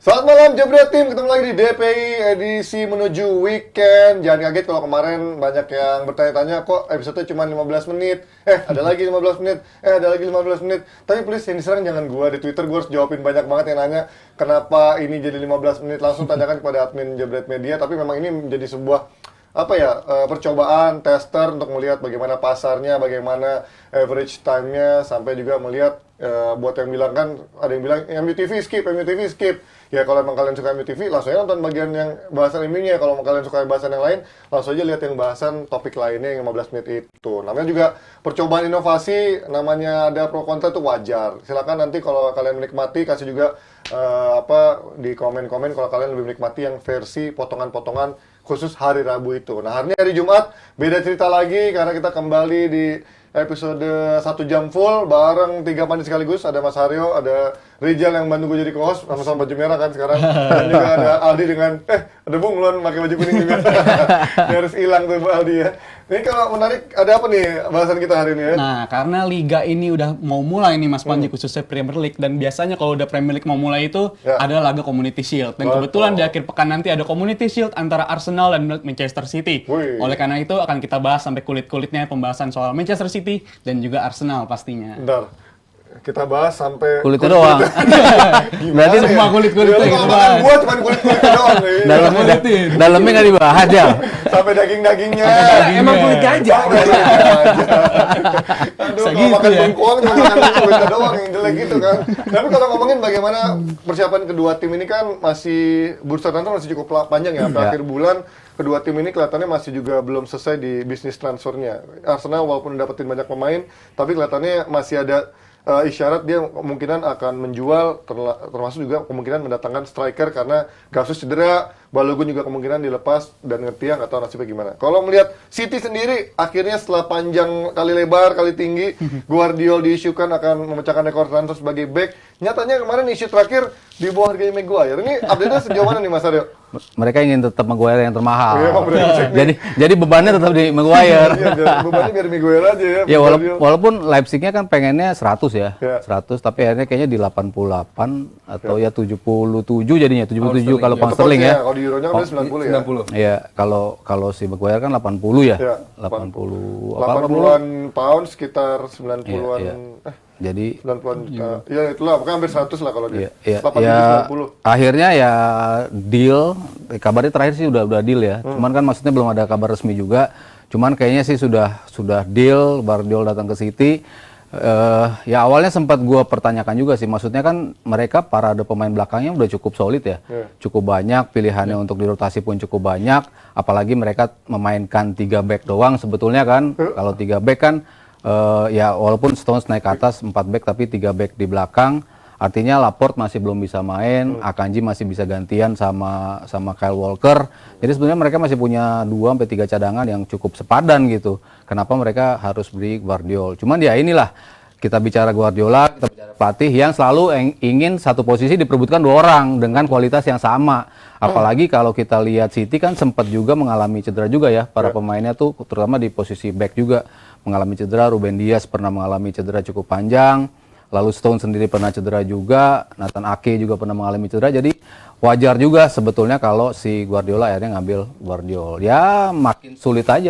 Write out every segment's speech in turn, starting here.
Selamat malam Jebret Tim, ketemu lagi di DPI edisi menuju weekend. Jangan kaget kalau kemarin banyak yang bertanya-tanya kok episode cuma 15 menit. Ada lagi 15 menit. Ada lagi 15 menit. Tapi please yang diserang jangan gua di Twitter, gua harus jawabin banyak banget yang nanya kenapa ini jadi 15 menit. Langsung tanyakan kepada admin Jebret Media. Tapi memang ini menjadi sebuah percobaan tester untuk melihat bagaimana pasarnya, bagaimana average time-nya, sampai juga melihat buat yang bilang kan, ada yang bilang MUTV skip. Ya kalau emang kalian suka MUTV, langsung aja nonton bagian yang bahasan MU-nya. Kalau kalian suka bahasan yang lain, langsung aja lihat yang bahasan topik lainnya yang 15 menit itu. Namanya juga percobaan inovasi, namanya ada pro kontra itu wajar. Silakan nanti kalau kalian menikmati, kasih juga di komen-komen kalau kalian lebih menikmati yang versi potongan-potongan khusus hari Rabu itu. Nah, hari ini hari Jumat, beda cerita lagi karena kita kembali di episode 1 jam full bareng 3 pandit sekaligus. Ada Mas Haryo, ada Rizal yang bantu gue jadi co-host sama-sama baju merah kan sekarang. Dan juga ada Aldi dengan ada Bung Lon pakai baju kuning juga. Dia harus hilang tuh Bu Aldi ya. Ini kalau menarik, ada apa nih bahasan kita hari ini ya? Nah, karena liga ini udah mau mulai nih Mas Panji, khususnya Premier League, dan biasanya kalau udah Premier League mau mulai itu ada laga Community Shield. Dan kebetulan di akhir pekan nanti ada Community Shield antara Arsenal dan Manchester City. Oleh karena itu akan kita bahas sampai kulit-kulitnya pembahasan soal Manchester City dan juga Arsenal pastinya. Bentar. Kita bahas sampai kulitnya doang. Berarti semua kulit-kulitnya gitu. Gua cuma kulit-kulitnya doang. Dalamnya nggak dibahas ya. Sampai daging-dagingnya. Emang kulitnya aja. Aduh, kalau makan bengkoang cuma makan kulitnya doang yang jelek gitu kan. Tapi kalau ngomongin bagaimana persiapan kedua tim ini kan masih bursa transfer masih cukup panjang ya. Sampai akhir bulan kedua tim ini kelihatannya masih juga belum selesai di bisnis transfernya. Arsenal walaupun dapetin banyak pemain, tapi kelihatannya masih ada isyarat dia kemungkinan akan menjual, termasuk juga kemungkinan mendatangkan striker karena Gasus cedera, Balogun juga kemungkinan dilepas, dan Ngertiang atau nasibnya gimana. Kalau melihat City sendiri, akhirnya setelah panjang kali lebar, kali tinggi, Guardiola diisukan akan memecahkan rekor transfer sebagai back. Nyatanya kemarin isu terakhir di bawah harganya Maguire. Ini update-nya sejauh mana nih Mas Aryo? Mereka ingin tetap Maguire yang termahal. Iya, jadi bebannya tetap di Maguire. Bebannya biar Maguire aja ya. Ya walaupun Leipzig-nya kan pengennya 100 ya. 100, tapi akhirnya kayaknya di 88 atau ya 77 jadinya, 77 kalau pound sterling ya. Kalau di Euro-nya kan 90 ya. Iya, kalau si Maguire kan 80 ya. 80-an pound sekitar 90-an. Jadi 90-an ya itulah, pokoknya hampir 100 lah kalau dia. 80-90. Akhirnya ya deal, kabarnya terakhir sih udah deal ya. Cuman kan maksudnya belum ada kabar resmi juga. Cuman kayaknya sih sudah deal, Guardiola datang ke City. Ya awalnya sempat gua pertanyakan juga sih, maksudnya kan mereka parade pemain belakangnya udah cukup solid ya. Cukup banyak pilihannya untuk dirotasi pun cukup banyak, apalagi mereka memainkan 3 back doang sebetulnya kan. Kalau 3 back kan ya walaupun Stones naik ke atas 4 back tapi 3 back di belakang, artinya Laporte masih belum bisa main, Akanji masih bisa gantian sama Kyle Walker. Jadi sebenarnya mereka masih punya 2-3 cadangan yang cukup sepadan gitu. Kenapa mereka harus beli Guardiola? Cuman ya inilah, kita bicara Guardiola, kita bicara pelatih yang selalu ingin satu posisi diperebutkan 2 orang dengan kualitas yang sama. Apalagi kalau kita lihat City kan sempat juga mengalami cedera juga ya, para pemainnya tuh terutama di posisi back juga mengalami cedera. Ruben Dias pernah mengalami cedera cukup panjang, lalu Stone sendiri pernah cedera juga, Nathan Ake juga pernah mengalami cedera. Jadi wajar juga sebetulnya kalau si Guardiola akhirnya ngambil Guardiola. Ya makin sulit aja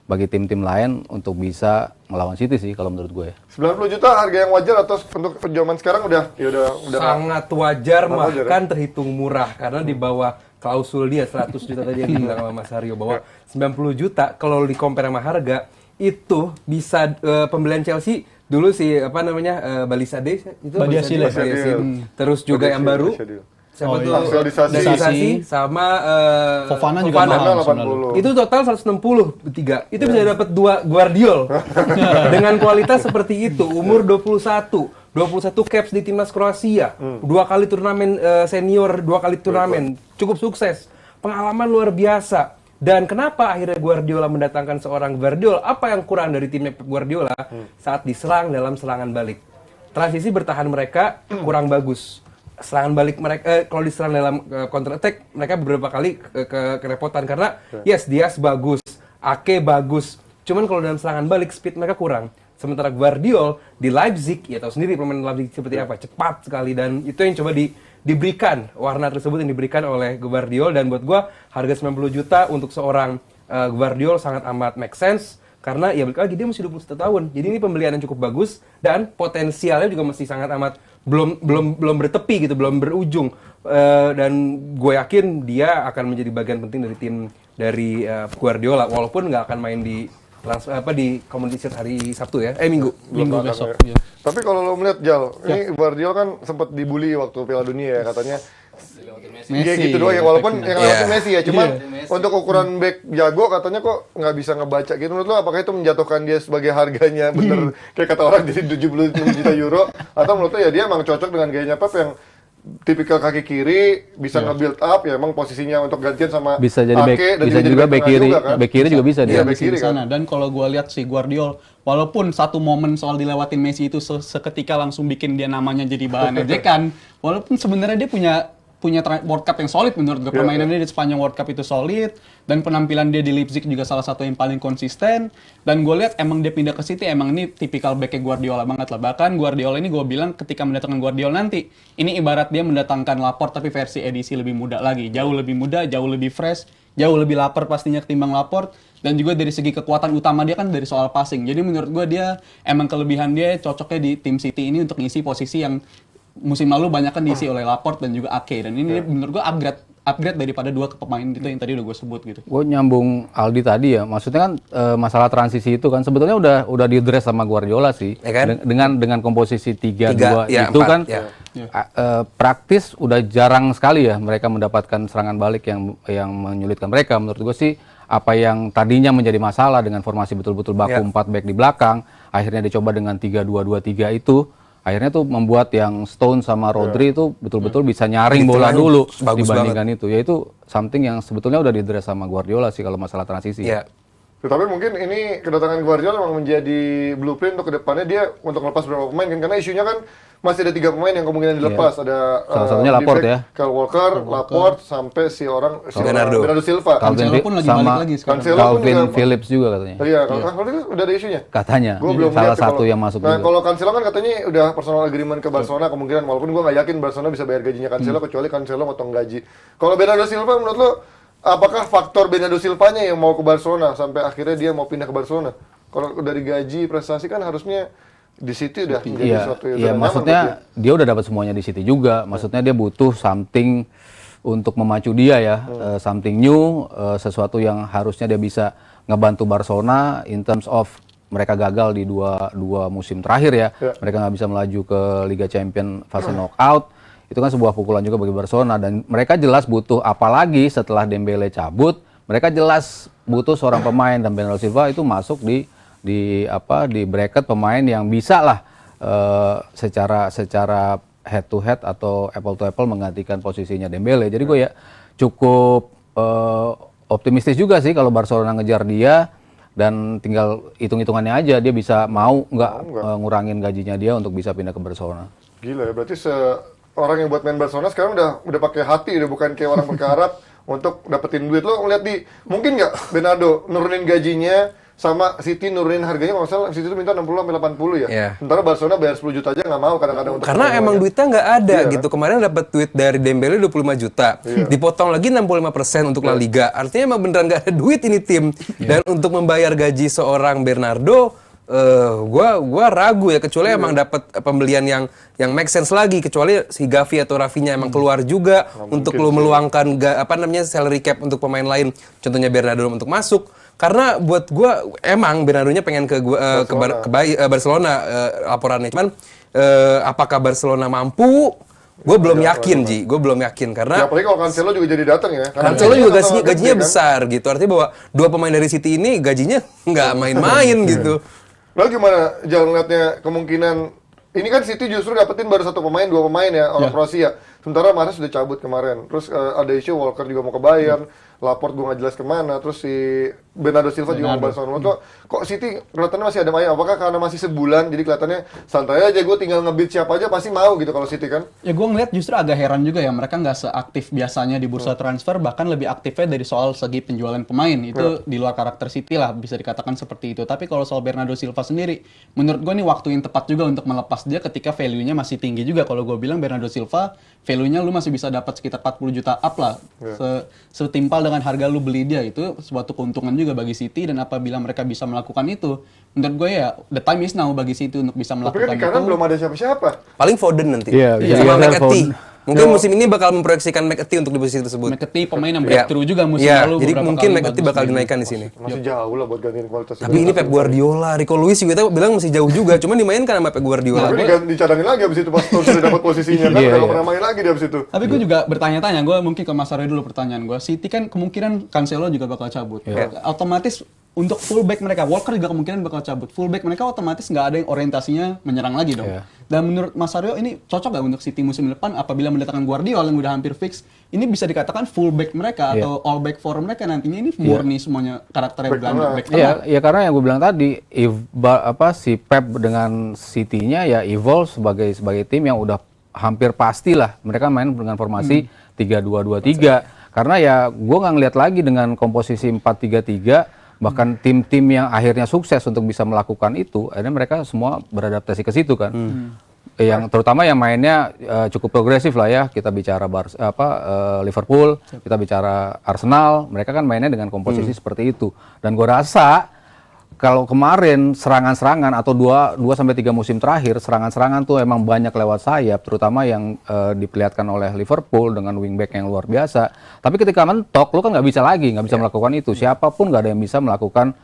bagi tim-tim lain untuk bisa melawan City sih kalau menurut gue. 90 juta harga yang wajar atau untuk zaman sekarang udah sangat wajar, bahkan terhitung murah karena di bawah klausul dia 100 juta tadi yang dibilang sama Mas Haryo bahwa 90 juta kalau di compare sama harga itu bisa pembelian Chelsea dulu Balisade itu Badiashile. Terus juga yang baru siapa tuh? Aktualisasi sama Fofana juga mahal 80. Itu total 163. Itu bisa dapat 2 Guardiola. Dengan kualitas seperti itu, umur 21 caps di timnas Kroasia, 2 kali turnamen senior, 2 kali turnamen, cukup sukses. Pengalaman luar biasa. Dan kenapa akhirnya Guardiola mendatangkan seorang Guardiola? Apa yang kurang dari timnya Pep Guardiola saat diserang dalam serangan balik? Transisi bertahan mereka kurang bagus. Serangan balik mereka, kalau diserang dalam counter attack, mereka beberapa kali kerepotan karena Dias bagus, Ake bagus. Cuman kalau dalam serangan balik speed mereka kurang. Sementara Gvardiol di Leipzig, ya tahu sendiri pemain Leipzig seperti apa, cepat sekali, dan itu yang coba diberikan, warna tersebut yang diberikan oleh Gvardiol. Dan buat gua harga 90 juta untuk seorang Gvardiol sangat amat make sense, karena ya balik lagi dia masih 21 tahun. Jadi ini pembelian yang cukup bagus dan potensialnya juga masih sangat amat belum bertepi gitu, belum berujung. Dan gue yakin dia akan menjadi bagian penting dari tim dari Guardiola, walaupun nggak akan main di Community Shield hari Sabtu ya, Minggu besok. Ya. Tapi kalau lo melihat Jal, ini Guardiola kan sempat dibully waktu Piala Dunia ya, katanya Messi, kayak gitu doang ya, walaupun yang lewatin Iya. Messi ya, cuman untuk ukuran back jago katanya kok nggak bisa ngebaca gitu. Menurut lo apakah itu menjatuhkan dia sebagai harganya bener kayak kata orang jadi 76 juta euro, atau menurut lo ya dia emang cocok dengan gayanya Pep yang tipikal kaki kiri, bisa nge-build up ya, emang posisinya untuk gantian sama Bisa jadi Ake, dan bisa juga back tengah kiri, juga, kan? back kiri juga bisa Iya, dia. back kiri di sana. Dan kalau gue lihat si Guardiola, walaupun satu momen soal dilewatin Messi itu seketika langsung bikin dia namanya jadi bahan ejekan, walaupun sebenarnya dia punya World Cup yang solid menurut gue. Permainan dia di sepanjang World Cup itu solid, dan penampilan dia di Leipzig juga salah satu yang paling konsisten. Dan gue lihat emang dia pindah ke City, emang ini tipikal backnya Guardiola banget lah. Bahkan Guardiola ini gue bilang ketika mendatangkan Guardiola nanti, ini ibarat dia mendatangkan Laporte tapi versi edisi lebih muda lagi. Jauh lebih muda, jauh lebih fresh, jauh lebih lapar pastinya ketimbang Laporte. Dan juga dari segi kekuatan utama dia kan dari soal passing. Jadi menurut gue dia emang kelebihan dia cocoknya di tim City ini untuk ngisi posisi yang musim lalu banyak kan diisi oleh Laporte dan juga Ake, dan ini menurut gue upgrade daripada dua pemain itu yang tadi udah gue sebut gitu. Gue nyambung Aldi tadi ya, maksudnya kan masalah transisi itu kan sebetulnya udah diadres sama Guardiola sih, Ya kan? dengan komposisi 3-2 ya, itu 4, kan ya. praktis udah jarang sekali ya mereka mendapatkan serangan balik yang menyulitkan mereka. Menurut gue sih apa yang tadinya menjadi masalah dengan formasi betul-betul baku 4 back di belakang, akhirnya dicoba dengan 3-2-2-3 itu. Akhirnya tuh membuat yang Stone sama Rodri itu betul-betul bisa nyaring bola dulu bagus dibandingkan itu. Ya itu something yang sebetulnya udah didres sama Guardiola sih kalau masalah transisi. Iya. Tapi mungkin ini kedatangan Guardiola memang menjadi blueprint untuk kedepannya dia untuk melepas beberapa pemain kan, karena isunya kan masih ada 3 pemain yang kemungkinan dilepas. Ada Salah satunya Laporte ya. Kyle Walker, Laporte, sampai si Bernardo Silva. Cancelo pun lagi balik lagi sekarang. Cancelo pun Calvin juga- Phillips juga katanya. Iya, kalau itu udah ada isunya. Katanya Gua belum salah lihat sih satu kalau- yang masuk Nah, juga. kalau Cancelo kan katanya udah personal agreement ke Barcelona kemungkinan, walaupun gua nggak yakin Barcelona bisa bayar gajinya Cancelo kecuali Cancelo motong gaji. Kalau Bernardo Silva menurut lo apakah faktor Bernardo Silvanya yang mau ke Barcelona sampai akhirnya dia mau pindah ke Barcelona? Kalau dari gaji prestasi kan harusnya di City udah menjadi Iya, sesuatu yang iya nyaman maksudnya buat dia udah dapat semuanya di City juga. Maksudnya dia butuh something untuk memacu dia ya, something new, sesuatu yang harusnya dia bisa ngebantu Barcelona in terms of mereka gagal di dua musim terakhir ya. Mereka nggak bisa melaju ke Liga Champions fase knockout. Itu kan sebuah pukulan juga bagi Barcelona, dan mereka jelas butuh, apalagi setelah Dembele cabut, mereka jelas butuh seorang pemain, dan Bernardo Silva itu masuk di bracket pemain yang bisa lah secara head to head atau apple to apple menggantikan posisinya Dembele. Jadi gue ya cukup optimistis juga sih kalau Barcelona ngejar dia, dan tinggal hitung-hitungannya aja dia bisa mau nggak ngurangin gajinya dia untuk bisa pindah ke Barcelona. Gila ya, berarti orang yang buat main Barcelona sekarang udah pakai hati, udah bukan kayak orang berharap untuk dapetin duit. Lo ngeliat mungkin nggak Bernardo nurunin gajinya sama City nurunin harganya, kalau nggak salah City itu minta 60-80 ya. Iya. Sementara Barcelona bayar 10 juta aja nggak mau kadang-kadang untuk Karena emang duitnya nggak ada Iya, gitu. Kemarin dapat duit dari Dembele 25 juta, dipotong lagi 65% untuk La Liga. Artinya emang beneran nggak ada duit ini tim. Dan untuk membayar gaji seorang Bernardo, gua ragu ya, kecuali emang dapat pembelian yang make sense lagi, kecuali si Gavi atau Rafinha emang keluar juga untuk lo meluangkan salary cap untuk pemain lain, contohnya Bernardo untuk masuk. Karena buat gua emang Bernardo-nya pengen ke Barcelona laporannya, cuman apakah Barcelona mampu? Gue belum yakin, Ji. Gue belum yakin karena Ya, apalagi kalau Cancelo juga jadi datang ya. Karena Cancelo juga sama gajinya kan. besar gitu. Artinya bahwa dua pemain dari City ini gajinya nggak main-main gitu. Lalu gimana jalan ngeliatnya kemungkinan ini kan City justru dapetin baru 1 pemain, 2 pemain ya orang Kroasia. Sementara Mahrez sudah cabut kemarin. Terus ada isu Walker juga mau ke Bayern. Laporte gue nggak jelas kemana, terus si Bernardo Silva juga mau Barcelona. Kok City kelihatannya masih ada main? Apakah karena masih sebulan jadi kelihatannya santai aja, gue tinggal ngebid siapa aja pasti mau gitu kalau City kan? Ya gue ngeliat justru agak heran juga ya, mereka nggak seaktif biasanya di bursa transfer, bahkan lebih aktifnya dari soal segi penjualan pemain. Itu di luar karakter City lah, bisa dikatakan seperti itu. Tapi kalau soal Bernardo Silva sendiri, menurut gue ini waktu yang tepat juga untuk melepas dia ketika value-nya masih tinggi juga. Kalau gue bilang Bernardo Silva, value-nya lu masih bisa dapat sekitar 40 juta up lah. Setimpal dengan harga lu beli dia, itu suatu keuntungan juga bagi City, dan apabila mereka bisa melakukan itu, menurut gue ya the time is now bagi City untuk bisa Tapi melakukan kan di kanan itu. belum ada siapa-siapa. Paling Foden nanti. Iya, bisa Sama digeser McAtee. Foden. Mungkin musim ini bakal memproyeksikan McAtee untuk di posisi tersebut. McAtee pemain yang breakthrough juga musim Iya, lalu. jadi beberapa mungkin kali McAtee bagus bakal main. dinaikkan di sini. Masih jauh lah buat gantiin kualitas. Tapi ini Pep Guardiola, Rico Lewis juga kita bilang masih jauh juga, cuman dimainkan sama Pep Guardiola. Tapi dicadangin lagi abis itu pas sudah dapat posisinya kan, Iya, udah iya. pernah main lagi dia abis itu. Tapi gue juga bertanya-tanya, gue mungkin ke Mas Aryo dulu pertanyaan gue. City kan kemungkinan Cancelo juga bakal cabut. Otomatis untuk fullback mereka, Walker juga kemungkinan bakal cabut. Fullback mereka otomatis nggak ada yang orientasinya menyerang lagi dong. Iya. Dan menurut Mas Aryo ini cocok nggak untuk City musim depan apabila mendatangkan Guardiola yang udah hampir fix? Ini bisa dikatakan fullback mereka atau all back for mereka nantinya ini murni semuanya karakternya Back gelandang tengah. back tengah. Iya, ya karena yang gue bilang tadi, si Pep dengan City-nya ya evolve sebagai tim yang udah hampir pastilah mereka main dengan formasi 3-2-2-3. Karena ya gue nggak ngeliat lagi dengan komposisi 4-3-3, bahkan tim-tim yang akhirnya sukses untuk bisa melakukan itu, akhirnya mereka semua beradaptasi ke situ kan. Yang terutama yang mainnya cukup progresif lah ya. Kita bicara Liverpool, kita bicara Arsenal, mereka kan mainnya dengan komposisi seperti itu. Dan gue rasa kalau kemarin serangan-serangan atau 2 sampai 3 musim terakhir, serangan-serangan tuh emang banyak lewat sayap, terutama yang diperlihatkan oleh Liverpool dengan wingback yang luar biasa. Tapi ketika mentok, lu kan nggak bisa melakukan itu. Siapapun nggak ada yang bisa melakukan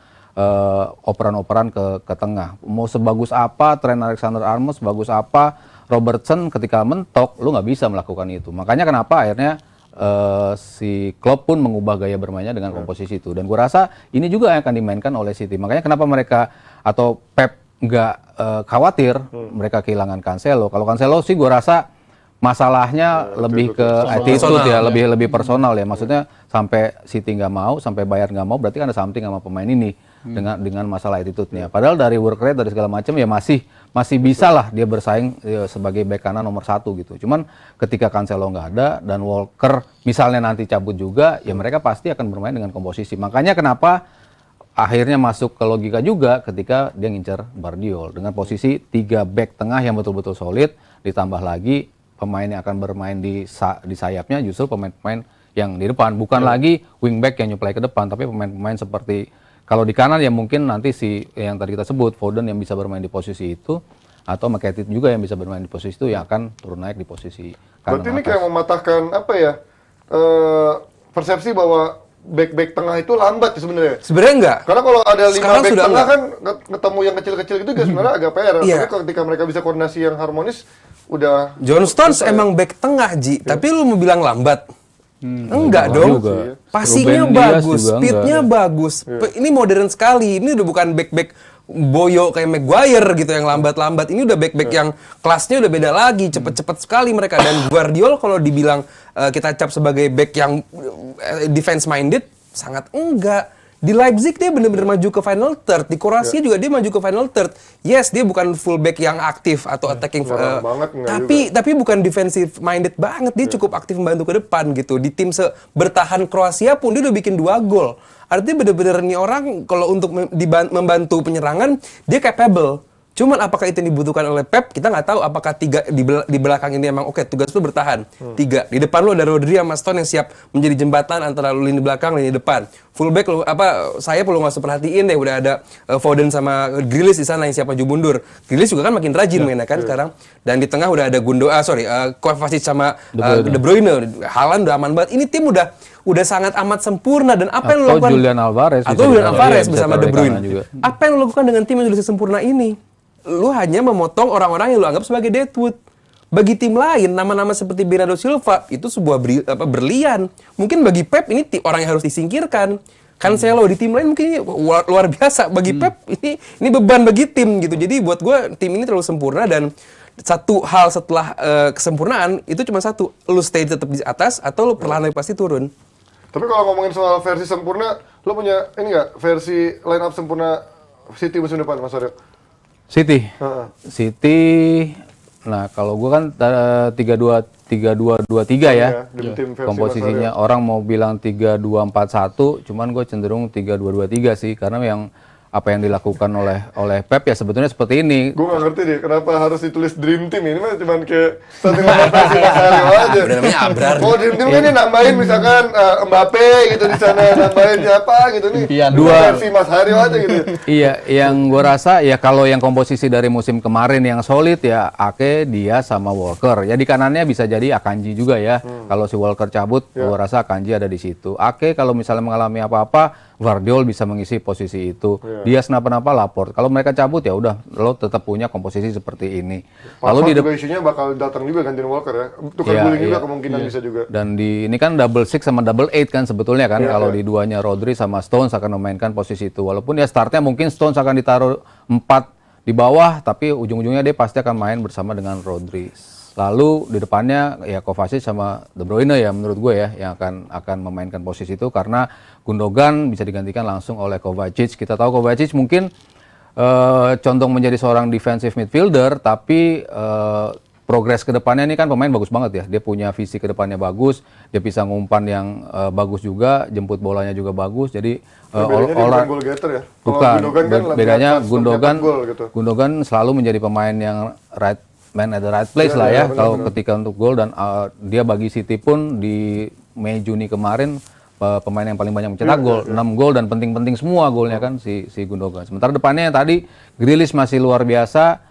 operan-operan ke tengah. Mau sebagus apa Trent Alexander-Arnold, sebagus apa Robertson, ketika mentok, lu nggak bisa melakukan itu. Makanya kenapa akhirnya si Klopp pun mengubah gaya bermainnya dengan komposisi itu. Dan gue rasa ini juga yang akan dimainkan oleh City. Makanya kenapa mereka atau Pep nggak khawatir mereka kehilangan Cancelo. Kalau Cancelo sih gue rasa masalahnya lebih ke attitude ya, lebih personal ya. Maksudnya sampai City nggak mau, sampai Bayern nggak mau, berarti kan ada something sama pemain ini dengan masalah attitude-nya. Padahal dari work rate, dari segala macam ya masih bisa lah dia bersaing sebagai bek kanan nomor 1 gitu. Cuman ketika Cancelo nggak ada dan Walker misalnya nanti cabut juga, ya mereka pasti akan bermain dengan komposisi. Makanya kenapa akhirnya masuk ke logika juga ketika dia ngincer Guardiola dengan posisi 3 back tengah yang betul-betul solid, ditambah lagi pemain yang akan bermain di sayapnya justru pemain-pemain yang di depan, bukan lagi wingback yang nyuplai ke depan, tapi pemain-pemain seperti kalau di kanan ya mungkin nanti si yang tadi kita sebut Foden yang bisa bermain di posisi itu, atau McAtee juga yang bisa bermain di posisi itu yang akan turun naik di posisi kanan. Berarti ini atas. kayak mematahkan apa ya? Persepsi bahwa back tengah itu lambat sebenarnya. Sebenarnya enggak. Karena kalau ada 5 Sekarang back sudah tengah enggak. kan ketemu yang kecil-kecil itu juga sebenarnya agak PR. Iya. Tapi ketika mereka bisa koordinasi yang harmonis, udah John Stones emang back tengah, Ji. Tapi lu mau bilang lambat? Enggak dong. juga. Passingnya Ruben Dias bagus, juga speednya bagus. Ini modern sekali. Ini udah bukan back-back boyo kayak Maguire gitu yang lambat-lambat. Ini udah back-back yang kelasnya udah beda lagi, cepet-cepet sekali mereka. Dan Guardiola kalau dibilang kita cap sebagai back yang defense minded, sangat enggak. Di Leipzig dia benar-benar maju ke final third. Di Kroasia juga dia maju ke final third. Yes, dia bukan fullback yang aktif atau attacking, Sembarang banget, enggak tapi bukan defensive minded banget. Dia cukup aktif membantu ke depan gitu. Di tim bertahan Kroasia pun dia udah bikin 2 gol. Artinya benar-benar nih orang kalau untuk membantu penyerangan dia capable. Cuman apakah itu yang dibutuhkan oleh Pep? Kita nggak tahu. Apakah 3 di belakang ini emang oke, tugas lu bertahan. 3 di depan lu ada Rodri sama Stone yang siap menjadi jembatan antara lini belakang lini depan. Fullback lu saya perlu nggak usah perhatiin deh, udah ada Foden sama Grealish di sana yang siap maju mundur. Grealish juga kan makin rajin mainnya kan sekarang. Dan di tengah udah ada Kovacic sama De Bruyne. Haaland udah aman banget. Ini tim udah sangat amat sempurna. Dan apa yang lu lakukan? Julian Alvarez Atau bisa Julian juga. Alvarez Iya, bisa bersama taruh De di Bruyne. kanan juga. Apa yang lu lakukan dengan tim yang sudah sempurna ini? Lu hanya memotong orang-orang yang lu anggap sebagai deadwood. Bagi tim lain, nama-nama seperti Bernardo Silva itu sebuah berlian. Mungkin bagi Pep ini orang yang harus disingkirkan. Cancelo di tim lain mungkin ini luar biasa. Bagi Pep ini beban bagi tim gitu. Jadi buat gue tim ini terlalu sempurna dan satu hal setelah kesempurnaan itu cuma satu, lu stay tetap di atas atau lu perlahan pasti turun. Tapi kalau ngomongin soal versi sempurna, lo punya ini nggak versi line up sempurna City musim depan, Mas Aryo? City. Heeh. City. Nah, kalau gua kan 3-2-3-2-2-3 ya. Di tim versi Komposisinya orang mau bilang 3-2-4-1, cuman gue cenderung 3-2-2-3 sih, karena apa yang dilakukan oleh Pep ya sebetulnya seperti ini. Gue nggak ngerti deh kenapa harus ditulis Dream Team, ini mah cuman kayak starting line up versi Mas Aryo aja. Udah namanya Abrar. Oh, Dream Team kan ini nambahin misalkan Mbappe gitu di sana, nambahin siapa gitu nih. Impian. Dua versi Mas Aryo aja gitu. Iya, yang gue rasa ya kalau yang komposisi dari musim kemarin yang solid ya Ake, dia sama Walker. Ya di kanannya bisa jadi Akanji juga ya. Kalau si Walker cabut, gue rasa Akanji ada di situ. Ake kalau misalnya mengalami apa-apa, Guardiol bisa mengisi posisi itu. Dia kenapa-napa lapor. Kalau mereka cabut ya udah, lo tetap punya komposisi seperti ini. Lalu juga isunya bakal datang juga gantiin Walker ya. Tukar guling juga kemungkinan bisa juga. Dan ini kan double six sama double eight kan sebetulnya kan. Kalau di duanya Rodri sama Stones akan memainkan posisi itu. Walaupun ya startnya mungkin Stones akan ditaruh 4 di bawah, tapi ujung-ujungnya dia pasti akan main bersama dengan Rodri. Lalu di depannya ya Kovacic sama De Bruyne ya menurut gue ya yang akan memainkan posisi itu, karena Gundogan bisa digantikan langsung oleh Kovacic. Kita tahu Kovacic mungkin condong menjadi seorang defensive midfielder, tapi progres ke depannya ini kan pemain bagus banget ya. Dia punya visi ke depannya bagus, dia bisa ngumpan yang bagus juga, jemput bolanya juga bagus. Jadi Bedanya dia bukan goal getter ya. Kalau bukan. Gundogan kan Bedanya lebih Gundogan, gol gitu. Gundogan selalu menjadi pemain yang right man at the right place lah ya. Kalau ketika untuk gol, dan dia bagi City pun di Mei Juni kemarin pemain yang paling banyak mencetak gol, 6 gol dan penting-penting semua golnya kan si Gundogan. Sementara depannya yang tadi Grealish masih luar biasa.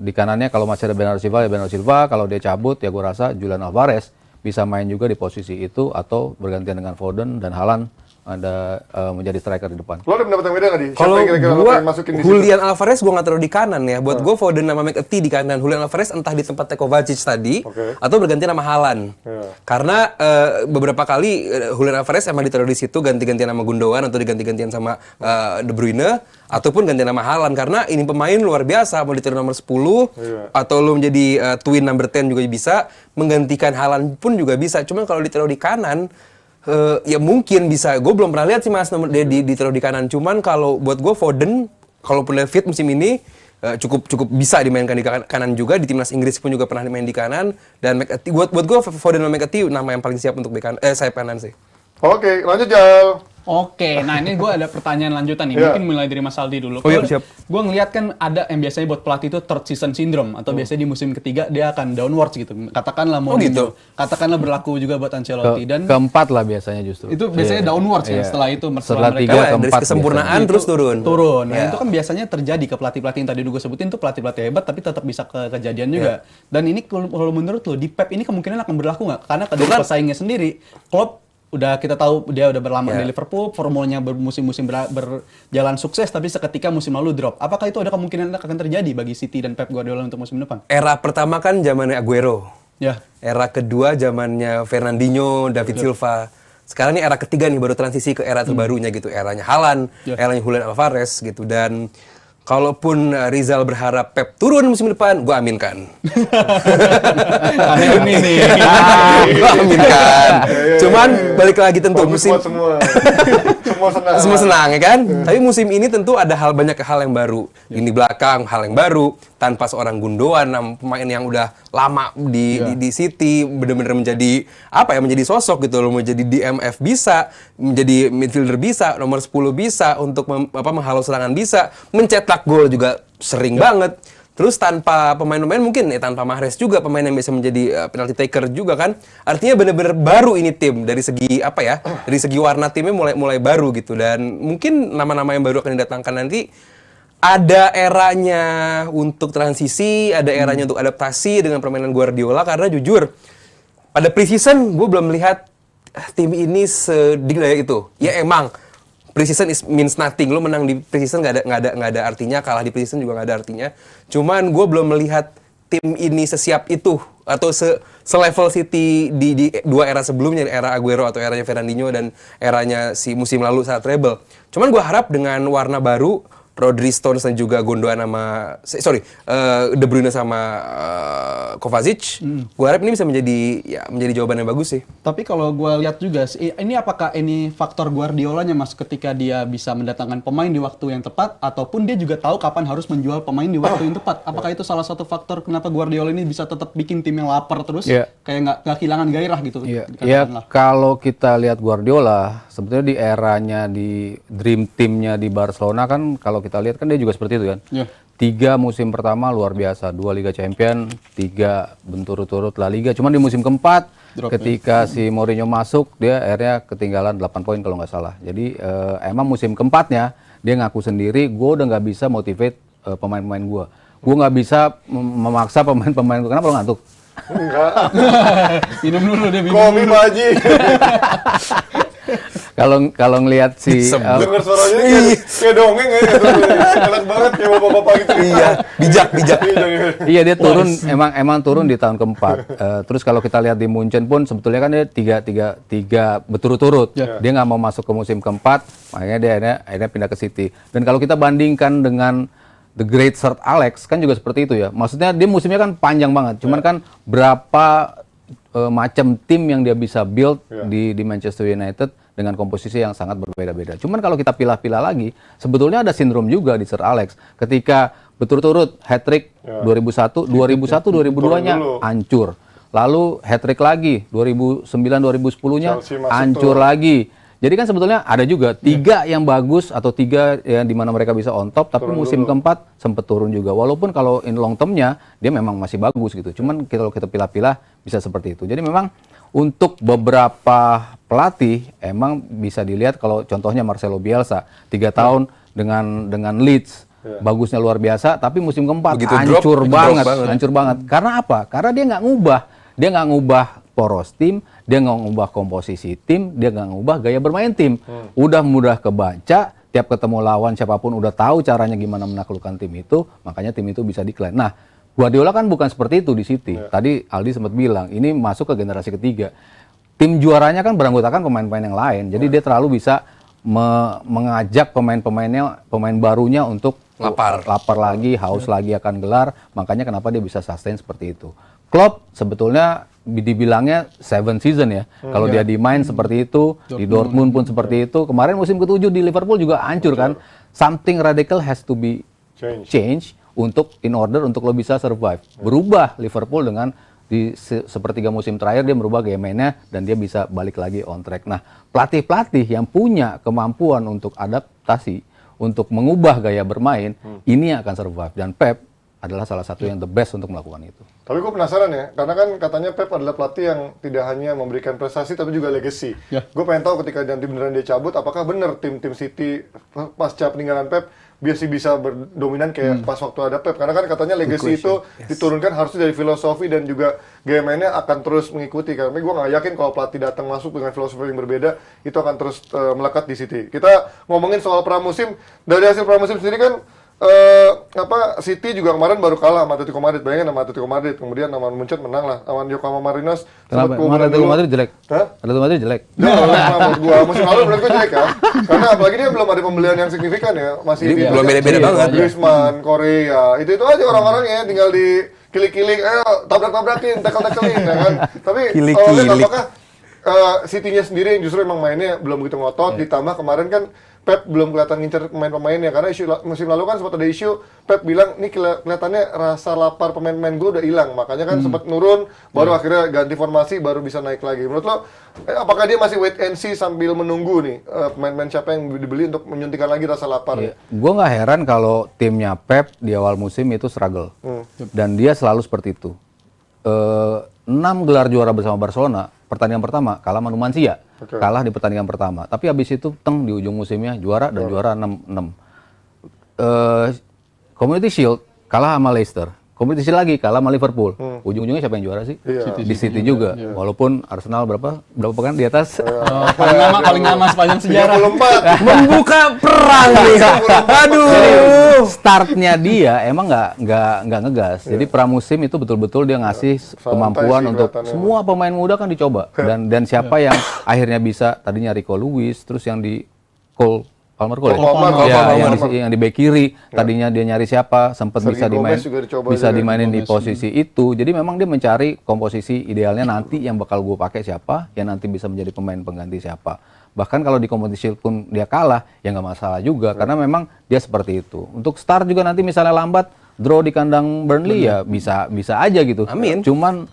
Di kanannya kalau masih ada Bernardo Silva ya Bernardo Silva, kalau dia cabut ya gue rasa Julian Alvarez bisa main juga di posisi itu, atau bergantian dengan Foden dan Haaland ada menjadi striker di depan. Lo ada pendapat yang beda nggak di? Siapa Kalau yang kira-kira lo gua pengen masukin di situ? Julian Alvarez gua nggak taruh di kanan ya. Buat gua Foden sama McAtee di kanan. Julian Alvarez entah di tempat Kovacic tadi atau bergantian sama Haaland. Karena beberapa kali Julian Alvarez emang ditaruh di situ ganti-gantian sama Gundogan atau diganti-gantian sama De Bruyne ataupun gantian sama Haaland, karena ini pemain luar biasa. Mau ditaruh nomor 10 atau lo menjadi twin number 10 juga bisa, menggantikan Haaland pun juga bisa. Cuman kalau ditaruh di kanan ya mungkin bisa. Gue belum pernah lihat sih Mas nomor dia ditaruh di kanan. Cuman kalau buat gue Foden kalaupun dia fit musim ini cukup bisa dimainkan di kanan juga. Di timnas Inggris pun juga pernah dimain di kanan. Dan McAtee, buat gue Foden dan McAtee nama yang paling siap untuk sayap kanan sih. Oke, lanjut Jal. Oke, nah ini gue ada pertanyaan lanjutan nih. Iya. Mungkin mulai dari Mas Aldi dulu. Oh iya, siap. Gue ngeliat kan ada yang biasanya buat pelatih itu third season syndrome, atau biasanya di musim ketiga dia akan downwards gitu. Katakanlah Mourinho, katakanlah berlaku juga buat Ancelotti, dan Keempat lah biasanya justru. itu biasanya downwards ya setelah itu. Setelah mereka tiga, Dari keempat kesempurnaan Itu terus turun. Nah, itu kan biasanya terjadi ke pelatih-pelatih yang tadi gue sebutin tuh, pelatih-pelatih hebat tapi tetap bisa kejadian juga. Dan ini kalau menurut lo di Pep ini kemungkinan akan berlaku nggak? Karena dari pesaingnya sendiri, Klopp udah kita tahu dia udah berlama di Liverpool, formulanya bermusim-musim berjalan sukses, tapi seketika musim lalu drop. Apakah itu ada kemungkinan akan terjadi bagi City dan Pep Guardiola untuk musim depan? Era pertama kan zamannya Aguero. Ya. Era kedua zamannya Fernandinho, David Silva. Sekarang ini era ketiga nih, baru transisi ke era terbarunya gitu. Eranya Haaland, eranya Julian Alvarez gitu. Dan kalaupun Rizal berharap Pep turun musim depan, gue aminkan. Ini nih. Gue aminkan. Cuman balik lagi tentu Bagus musim buat semua. Semua senang. semua senang ya kan. Tapi musim ini tentu ada banyak hal yang baru. Lini belakang hal yang baru. Tanpa seorang Gundogan, pemain yang udah lama di City, benar-benar menjadi menjadi sosok gitu loh. Menjadi DMF bisa, menjadi midfielder bisa, nomor 10 bisa, untuk menghalau serangan bisa, mencetak gol juga sering banget. Terus tanpa pemain-pemain mungkin tanpa Mahrez juga, pemain yang bisa menjadi penalty taker juga kan. Artinya benar-benar baru ini tim dari segi dari segi warna timnya mulai baru gitu. Dan mungkin nama-nama yang baru akan didatangkan nanti ada eranya untuk transisi, ada eranya untuk adaptasi dengan permainan Guardiola, karena jujur pada preseason gue belum melihat tim ini sedikdaya itu. Ya emang preseason means nothing. Lo menang di preseason nggak ada artinya, kalah di preseason juga nggak ada artinya. Cuman gue belum melihat tim ini sesiap itu atau selevel City di dua era sebelumnya, era Aguero atau eranya Fernandinho dan eranya si musim lalu saat treble. Cuman gue harap dengan warna baru, Rodri, Stones dan juga Gundogan sama De Bruyne sama Kovacic, gue harap ini bisa menjadi jawaban yang bagus sih. Tapi kalau gue lihat juga, ini apakah ini faktor Guardiolanya Mas ketika dia bisa mendatangkan pemain di waktu yang tepat, ataupun dia juga tahu kapan harus menjual pemain di waktu yang tepat? Apakah itu salah satu faktor kenapa Guardiola ini bisa tetap bikin tim yang lapar terus, kayak nggak kehilangan gairah gitu? Ya, kalau kita lihat Guardiola, sebetulnya di eranya di Dream Team-nya di Barcelona kan, kalau kita lihat kan dia juga seperti itu kan. 3 musim pertama luar biasa, 2 Liga Champion, 3 berturut-turut La Liga. Cuman di musim keempat, ketika si Mourinho masuk, dia akhirnya ketinggalan 8 poin kalau nggak salah. Jadi emang musim keempatnya, dia ngaku sendiri, gue udah nggak bisa motivate pemain-pemain gue. Gue nggak bisa memaksa pemain-pemain gue. Kenapa lo ngantuk? Enggak. Minum dulu deh, minum Kopi dulu. Pak Haji. Kalau ngelihat si Dengar suaranya kayak dongeng ya. Enak banget kayak bapak-bapak gitu. Iya, bijak. iya dia turun emang turun di tahun keempat. Terus kalau kita lihat di Munchen pun sebetulnya kan dia tiga berturut-turut. Dia nggak mau masuk ke musim keempat, makanya dia akhirnya pindah ke City. Dan kalau kita bandingkan dengan The Great Sir Alex kan juga seperti itu ya. Maksudnya dia musimnya kan panjang banget. Cuman kan berapa macam tim yang dia bisa build di Manchester United dengan komposisi yang sangat berbeda-beda. Cuman kalau kita pilah-pilah lagi, sebetulnya ada sindrom juga di Sir Alex. Ketika berturut-turut hat-trick 2001, 2002-nya hancur. Lalu hat-trick lagi 2009-2010-nya hancur lagi. Jadi kan sebetulnya ada juga 3 yang bagus atau 3 yang di mana mereka bisa on top, tapi musim keempat sempat turun juga. Walaupun kalau in long term-nya dia memang masih bagus gitu. Cuman kalau kita pilah-pilah bisa seperti itu. Jadi memang untuk beberapa pelatih emang bisa dilihat kalau contohnya Marcelo Bielsa 3 tahun dengan Leeds bagusnya luar biasa, tapi musim keempat hancur banget. Karena apa? Karena dia nggak ngubah poros tim, dia nggak ngubah komposisi tim, dia nggak ngubah gaya bermain tim. Udah mudah kebaca, tiap ketemu lawan siapapun udah tahu caranya gimana menaklukkan tim itu, makanya tim itu bisa decline. Nah, Guardiola kan bukan seperti itu di City. Tadi Aldi sempat bilang, ini masuk ke generasi ketiga. Tim juaranya kan beranggotakan pemain-pemain yang lain, jadi dia terlalu bisa mengajak pemain barunya untuk lapar lagi, haus lagi akan gelar, makanya kenapa dia bisa sustain seperti itu. Klopp sebetulnya dibilangnya 7 season ya. Kalau dia di Mainz seperti itu, di Dortmund pun seperti itu. Kemarin musim ke-7 di Liverpool juga hancur kan. Something radical has to be change untuk in order untuk lo bisa survive. Berubah Liverpool dengan di sepertiga musim terakhir dia merubah gaya mainnya dan dia bisa balik lagi on track. Nah, pelatih-pelatih yang punya kemampuan untuk adaptasi, untuk mengubah gaya bermain, ini akan survive. Dan Pep adalah salah satu yang the best untuk melakukan itu. Tapi gue penasaran ya, karena kan katanya Pep adalah pelatih yang tidak hanya memberikan prestasi tapi juga legacy. Gue pengen tahu ketika nanti beneran dia cabut, apakah bener tim-tim City pasca peninggalan Pep bisa berdominan kayak pas waktu ada Pep? Karena kan katanya legacy itu diturunkan harusnya dari filosofi dan juga gaya mainnya akan terus mengikuti. Karena gue nggak yakin kalau pelatih datang masuk dengan filosofi yang berbeda, itu akan terus melekat di City. Kita ngomongin soal pramusim, dari hasil pramusim sendiri kan City juga kemarin baru kalah sama Atletico Madrid. Bayangin sama Atletico Madrid, kemudian sama Munchen menang lah sama Yokohama Marinos. Kenapa? Atletico Madrid jelek? Atletico Madrid jelek? Menurut gua musim lalu menurut gua jelek kan. Karena apalagi dia belum ada pembelian yang signifikan ya, masih belum beda-beda banget. Griezmann, Korea, itu aja orang-orang ya tinggal di kilik-kilik, ayo tabrak-tabrakin, tackle-tacklein ya kan. Tapi kalau lihat apakah City-nya sendiri yang justru emang mainnya belum begitu ngotot, ditambah kemarin kan Pep belum kelihatan ngincer pemain-pemainnya karena musim lalu kan sempat ada isu Pep bilang nih kelihatannya rasa lapar pemain-pemain gue udah hilang, makanya kan sempat nurun baru akhirnya ganti formasi baru bisa naik lagi. Menurut lo apakah dia masih wait and see sambil menunggu nih pemain-pemain siapa yang dibeli untuk menyuntikkan lagi rasa lapar? Gue nggak heran kalau timnya Pep di awal musim itu struggle dan dia selalu seperti itu. 6 gelar juara bersama Barcelona, pertandingan pertama kalah sama Numancia, kalah di pertandingan pertama. Tapi habis itu di ujung musimnya juara dan juara 6-6. Community Shield kalah sama Leicester. Community Shield lagi kalah sama Liverpool. Ujung-ujungnya siapa yang juara sih? Di City juga. Walaupun Arsenal berapa pekan di atas? Paling lama sepanjang sejarah. 34. Membuka perang nih. Aduh. Startnya dia emang nggak ngegas. Jadi pramusim itu betul-betul dia ngasih kemampuan untuk semua pemain muda kan dicoba. Dan siapa yang akhirnya bisa, tadinya Rico Lewis, terus yang di Cole Palmer Cole. Palmer. Yang di bek kiri. Tadinya dia nyari siapa, sempat bisa Sergio dimain, Gomez juga dicoba bisa juga. dimainin di posisi itu. Jadi memang dia mencari komposisi idealnya nanti yang bakal gue pakai siapa, yang nanti bisa menjadi pemain pengganti siapa. Bahkan kalau di kompetisi pun dia kalah, ya nggak masalah juga, karena memang dia seperti itu. Untuk start juga nanti misalnya lambat, draw di kandang Burnley ya bisa aja gitu. Amin. Cuman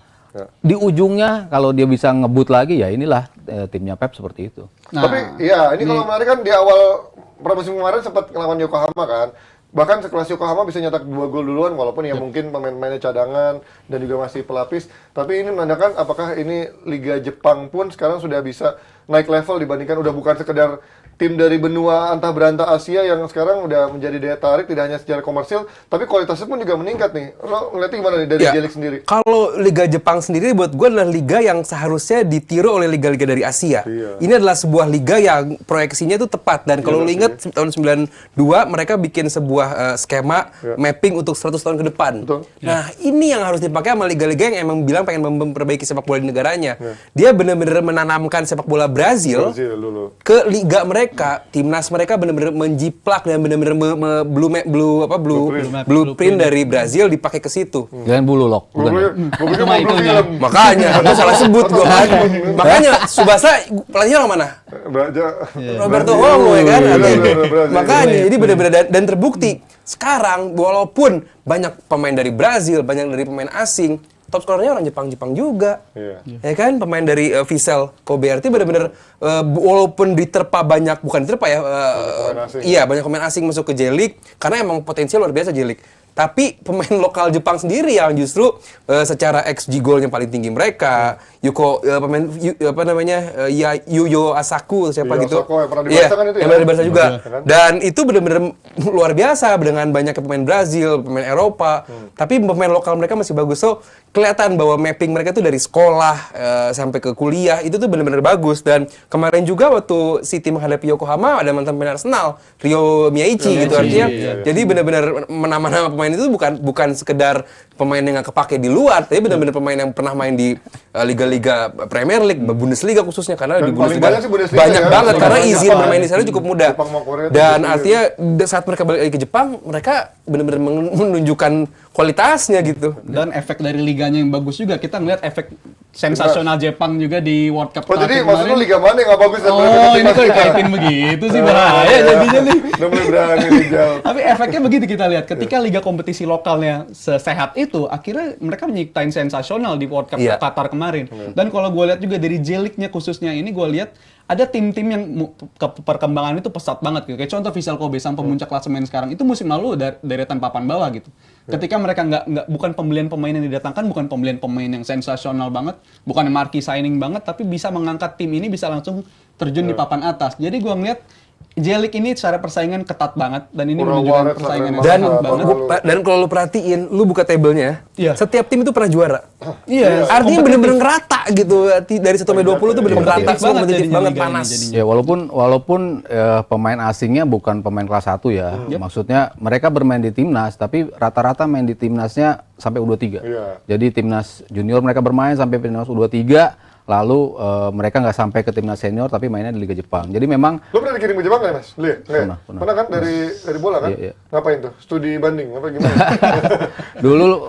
di ujungnya kalau dia bisa ngebut lagi ya inilah timnya Pep seperti itu. Tapi ya ini kalau menarik kan di awal pramusim kemarin sempat ngelawan Yokohama kan. Bahkan sekelas Yokohama bisa nyetak 2 gol duluan walaupun ya mungkin pemain-pemainnya cadangan dan juga masih pelapis. Tapi ini menandakan apakah ini Liga Jepang pun sekarang sudah bisa naik level dibandingkan udah bukan sekedar tim dari benua antah berantah Asia yang sekarang udah menjadi daya tarik tidak hanya secara komersil tapi kualitasnya pun juga meningkat nih. Lo ngeliatnya gimana nih dari Ya, J-League sendiri? Kalau Liga Jepang sendiri buat gue adalah liga yang seharusnya ditiru oleh liga-liga dari Asia. Iya. Ini adalah sebuah liga yang proyeksinya itu tepat dan kalau lu ingat tahun 92 mereka bikin sebuah skema mapping untuk 100 tahun ke depan. Betul. Nah, ini yang harus dipakai sama liga-liga yang emang bilang pengen memperbaiki sepak bola di negaranya. Dia benar-benar menanamkan sepak bola Brazil Brazil dulu. ke liga mereka, timnas mereka benar-benar menjiplak dan benar-benar blueprint dari Brazil dipakai ke situ. Jangan bulu lock, bukan ya? Gue pikir mau itu film. Makanya, aku salah sebut gue kan. Makanya Subasa pelatihnya orang mana? Baca. Roberto Homo ya kan? Brazil. Makanya, jadi benar-benar dan terbukti sekarang walaupun banyak pemain dari Brazil, banyak dari pemain asing, top skornya orang Jepang juga. Iya. Ya kan, pemain dari Vissel Kobe berarti benar-benar walaupun diterpa banyak, bukan diterpa ya, pemain asing. iya banyak pemain asing masuk ke J-League karena emang potensial luar biasa J-League. Tapi pemain lokal Jepang sendiri yang justru secara XG golnya paling tinggi mereka, Yuyo Asaku siapa Yuyo gitu. Asako yang pernah di Barca kan itu yang ya? pernah di Barca juga. Iya kan? Dan itu benar-benar luar biasa dengan banyaknya pemain Brazil, pemain Eropa. Tapi pemain lokal mereka masih bagus. So kelihatan bahwa mapping mereka tuh dari sekolah sampai ke kuliah itu tuh benar-benar bagus. Dan kemarin juga waktu City menghadapi Yokohama ada mantan pemain Arsenal, Ryo Miyaichi gitu artinya. Jadi benar-benar nama-nama pemain itu bukan sekedar pemain yang nggak kepake di luar, tapi benar-benar pemain yang pernah main di liga-liga Premier League, Bundesliga khususnya karena Dan di paling Bundesliga banyak sih Bundesliga banyak ya, banget sama karena banyak izin Jepang. bermain di sana cukup mudah. Jepang sama Korea Dan tuh artinya saat mereka balik lagi ke Jepang, mereka benar-benar menunjukkan kualitasnya gitu. Dan efek dari liganya yang bagus juga, kita ngeliat efek sensasional Jepang juga di World Cup Oh jadi terakhir maksud lu kemarin. liga mana yang nggak bagus dan Oh, timnas ini kok kita? dikaitin begitu sih, bahaya jadinya nih. Udah mulai berani dijauh. Tapi efeknya begitu kita lihat, ketika liga kompetisi lokalnya sesehat itu, akhirnya mereka menyiptain sensasional di World Cup Iya. Qatar kemarin. Dan kalau gue lihat juga dari J-League-nya khususnya ini, gue lihat ada tim-tim yang perkembangan itu pesat banget gitu. Kayak contoh Vissel Kobe sang pemuncak klasemen sekarang itu musim lalu deretan papan bawah gitu. Ketika mereka nggak bukan pembelian pemain yang didatangkan, bukan pembelian pemain yang sensasional banget, bukan marquee signing banget, tapi bisa mengangkat tim ini bisa langsung terjun di papan atas. Jadi gue ngeliat J-League ini secara persaingan ketat banget dan ini Urawa menunjukkan Red persaingan yang Dan sehat banget. dan kalau lu perhatiin, lu buka tabelnya, Iya. setiap tim itu pernah juara. Iya, Artinya kompetitif. bener-bener ngerata gitu. Dari 1 sampai 20 itu bener-bener Kompetitif rata, semua banget kompetitif jadinya banget, liga ini panas. jadinya. Ya walaupun pemain asingnya bukan pemain kelas 1 ya. Maksudnya mereka bermain di timnas tapi rata-rata main di timnasnya sampai U23. Iya. Jadi timnas junior mereka bermain sampai timnas U23 lalu mereka nggak sampai ke timnas senior tapi mainnya di Liga Jepang. Jadi memang Lu pernah dikirim ke Jepang nggak Mas? Lihat, Pernah. pernah kan dari bola kan? Iya, iya. Ngapain tuh? Studi banding apa gimana? dulu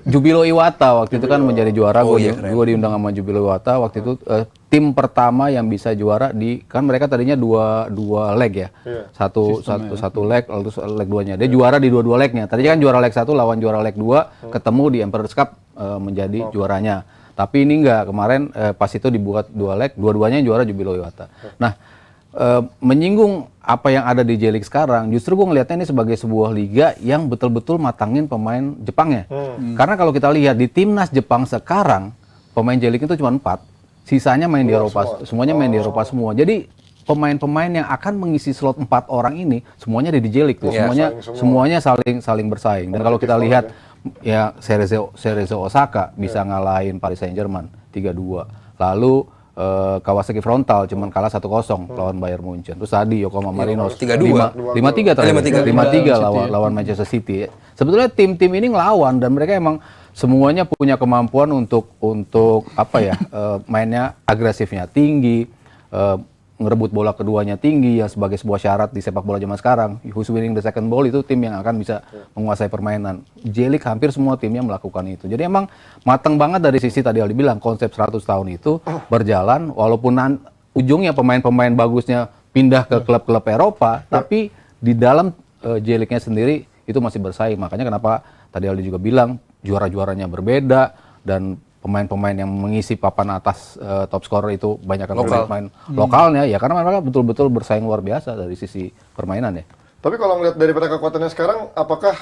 Jubilo Iwata waktu itu kan menjadi juara. Oh, Gue iya, keren. diundang sama Jubilo Iwata waktu itu tim pertama yang bisa juara di kan mereka tadinya dua leg ya. Iya. Satu leg lalu leg duanya. Dia juara di dua legnya. Tadinya kan juara leg 1 lawan juara leg 2 ketemu di Emperor's Cup menjadi juaranya. Tapi ini enggak, kemarin pas itu dibuat 2 leg, dua-duanya yang juara Jubilo Iwata. Nah, menyinggung apa yang ada di J-League sekarang, justru gue ngelihatnya ini sebagai sebuah liga yang betul-betul matangin pemain Jepangnya. Karena kalau kita lihat di timnas Jepang sekarang, pemain J-League itu cuma 4, sisanya main di Eropa, semuanya main di Eropa semua. Jadi pemain-pemain yang akan mengisi slot 4 orang ini, semuanya ada di J-League tuh, Iya, semuanya saling bersaing. Dan kalau kita lihat ya Cerezo Osaka bisa ngalahin Paris Saint-Germain 3-2. Lalu Kawasaki Frontale cuman kalah 1-0 lawan Bayern Munchen. Terus tadi Yokohama Marinos 3-2. 5-3 terakhir. 5-3 lawan Manchester City. Sebetulnya tim-tim ini ngelawan dan mereka emang semuanya punya kemampuan untuk apa ya mainnya agresifnya tinggi. ngerebut bola keduanya tinggi ya sebagai sebuah syarat di sepak bola zaman sekarang. Who's winning the second ball itu tim yang akan bisa menguasai permainan. J-League hampir semua timnya melakukan itu. Jadi emang matang banget dari sisi tadi Aldi bilang konsep 100 tahun itu berjalan walaupun ujungnya pemain-pemain bagusnya pindah ke klub-klub Eropa, tapi di dalam J-League-nya sendiri itu masih bersaing. Makanya kenapa tadi Aldi juga bilang juara-juaranya berbeda dan pemain-pemain yang mengisi papan atas top scorer itu banyak pemain lokalnya ya karena mereka betul-betul bersaing luar biasa dari sisi permainan ya. Tapi kalau ngeliat daripada kekuatannya sekarang, apakah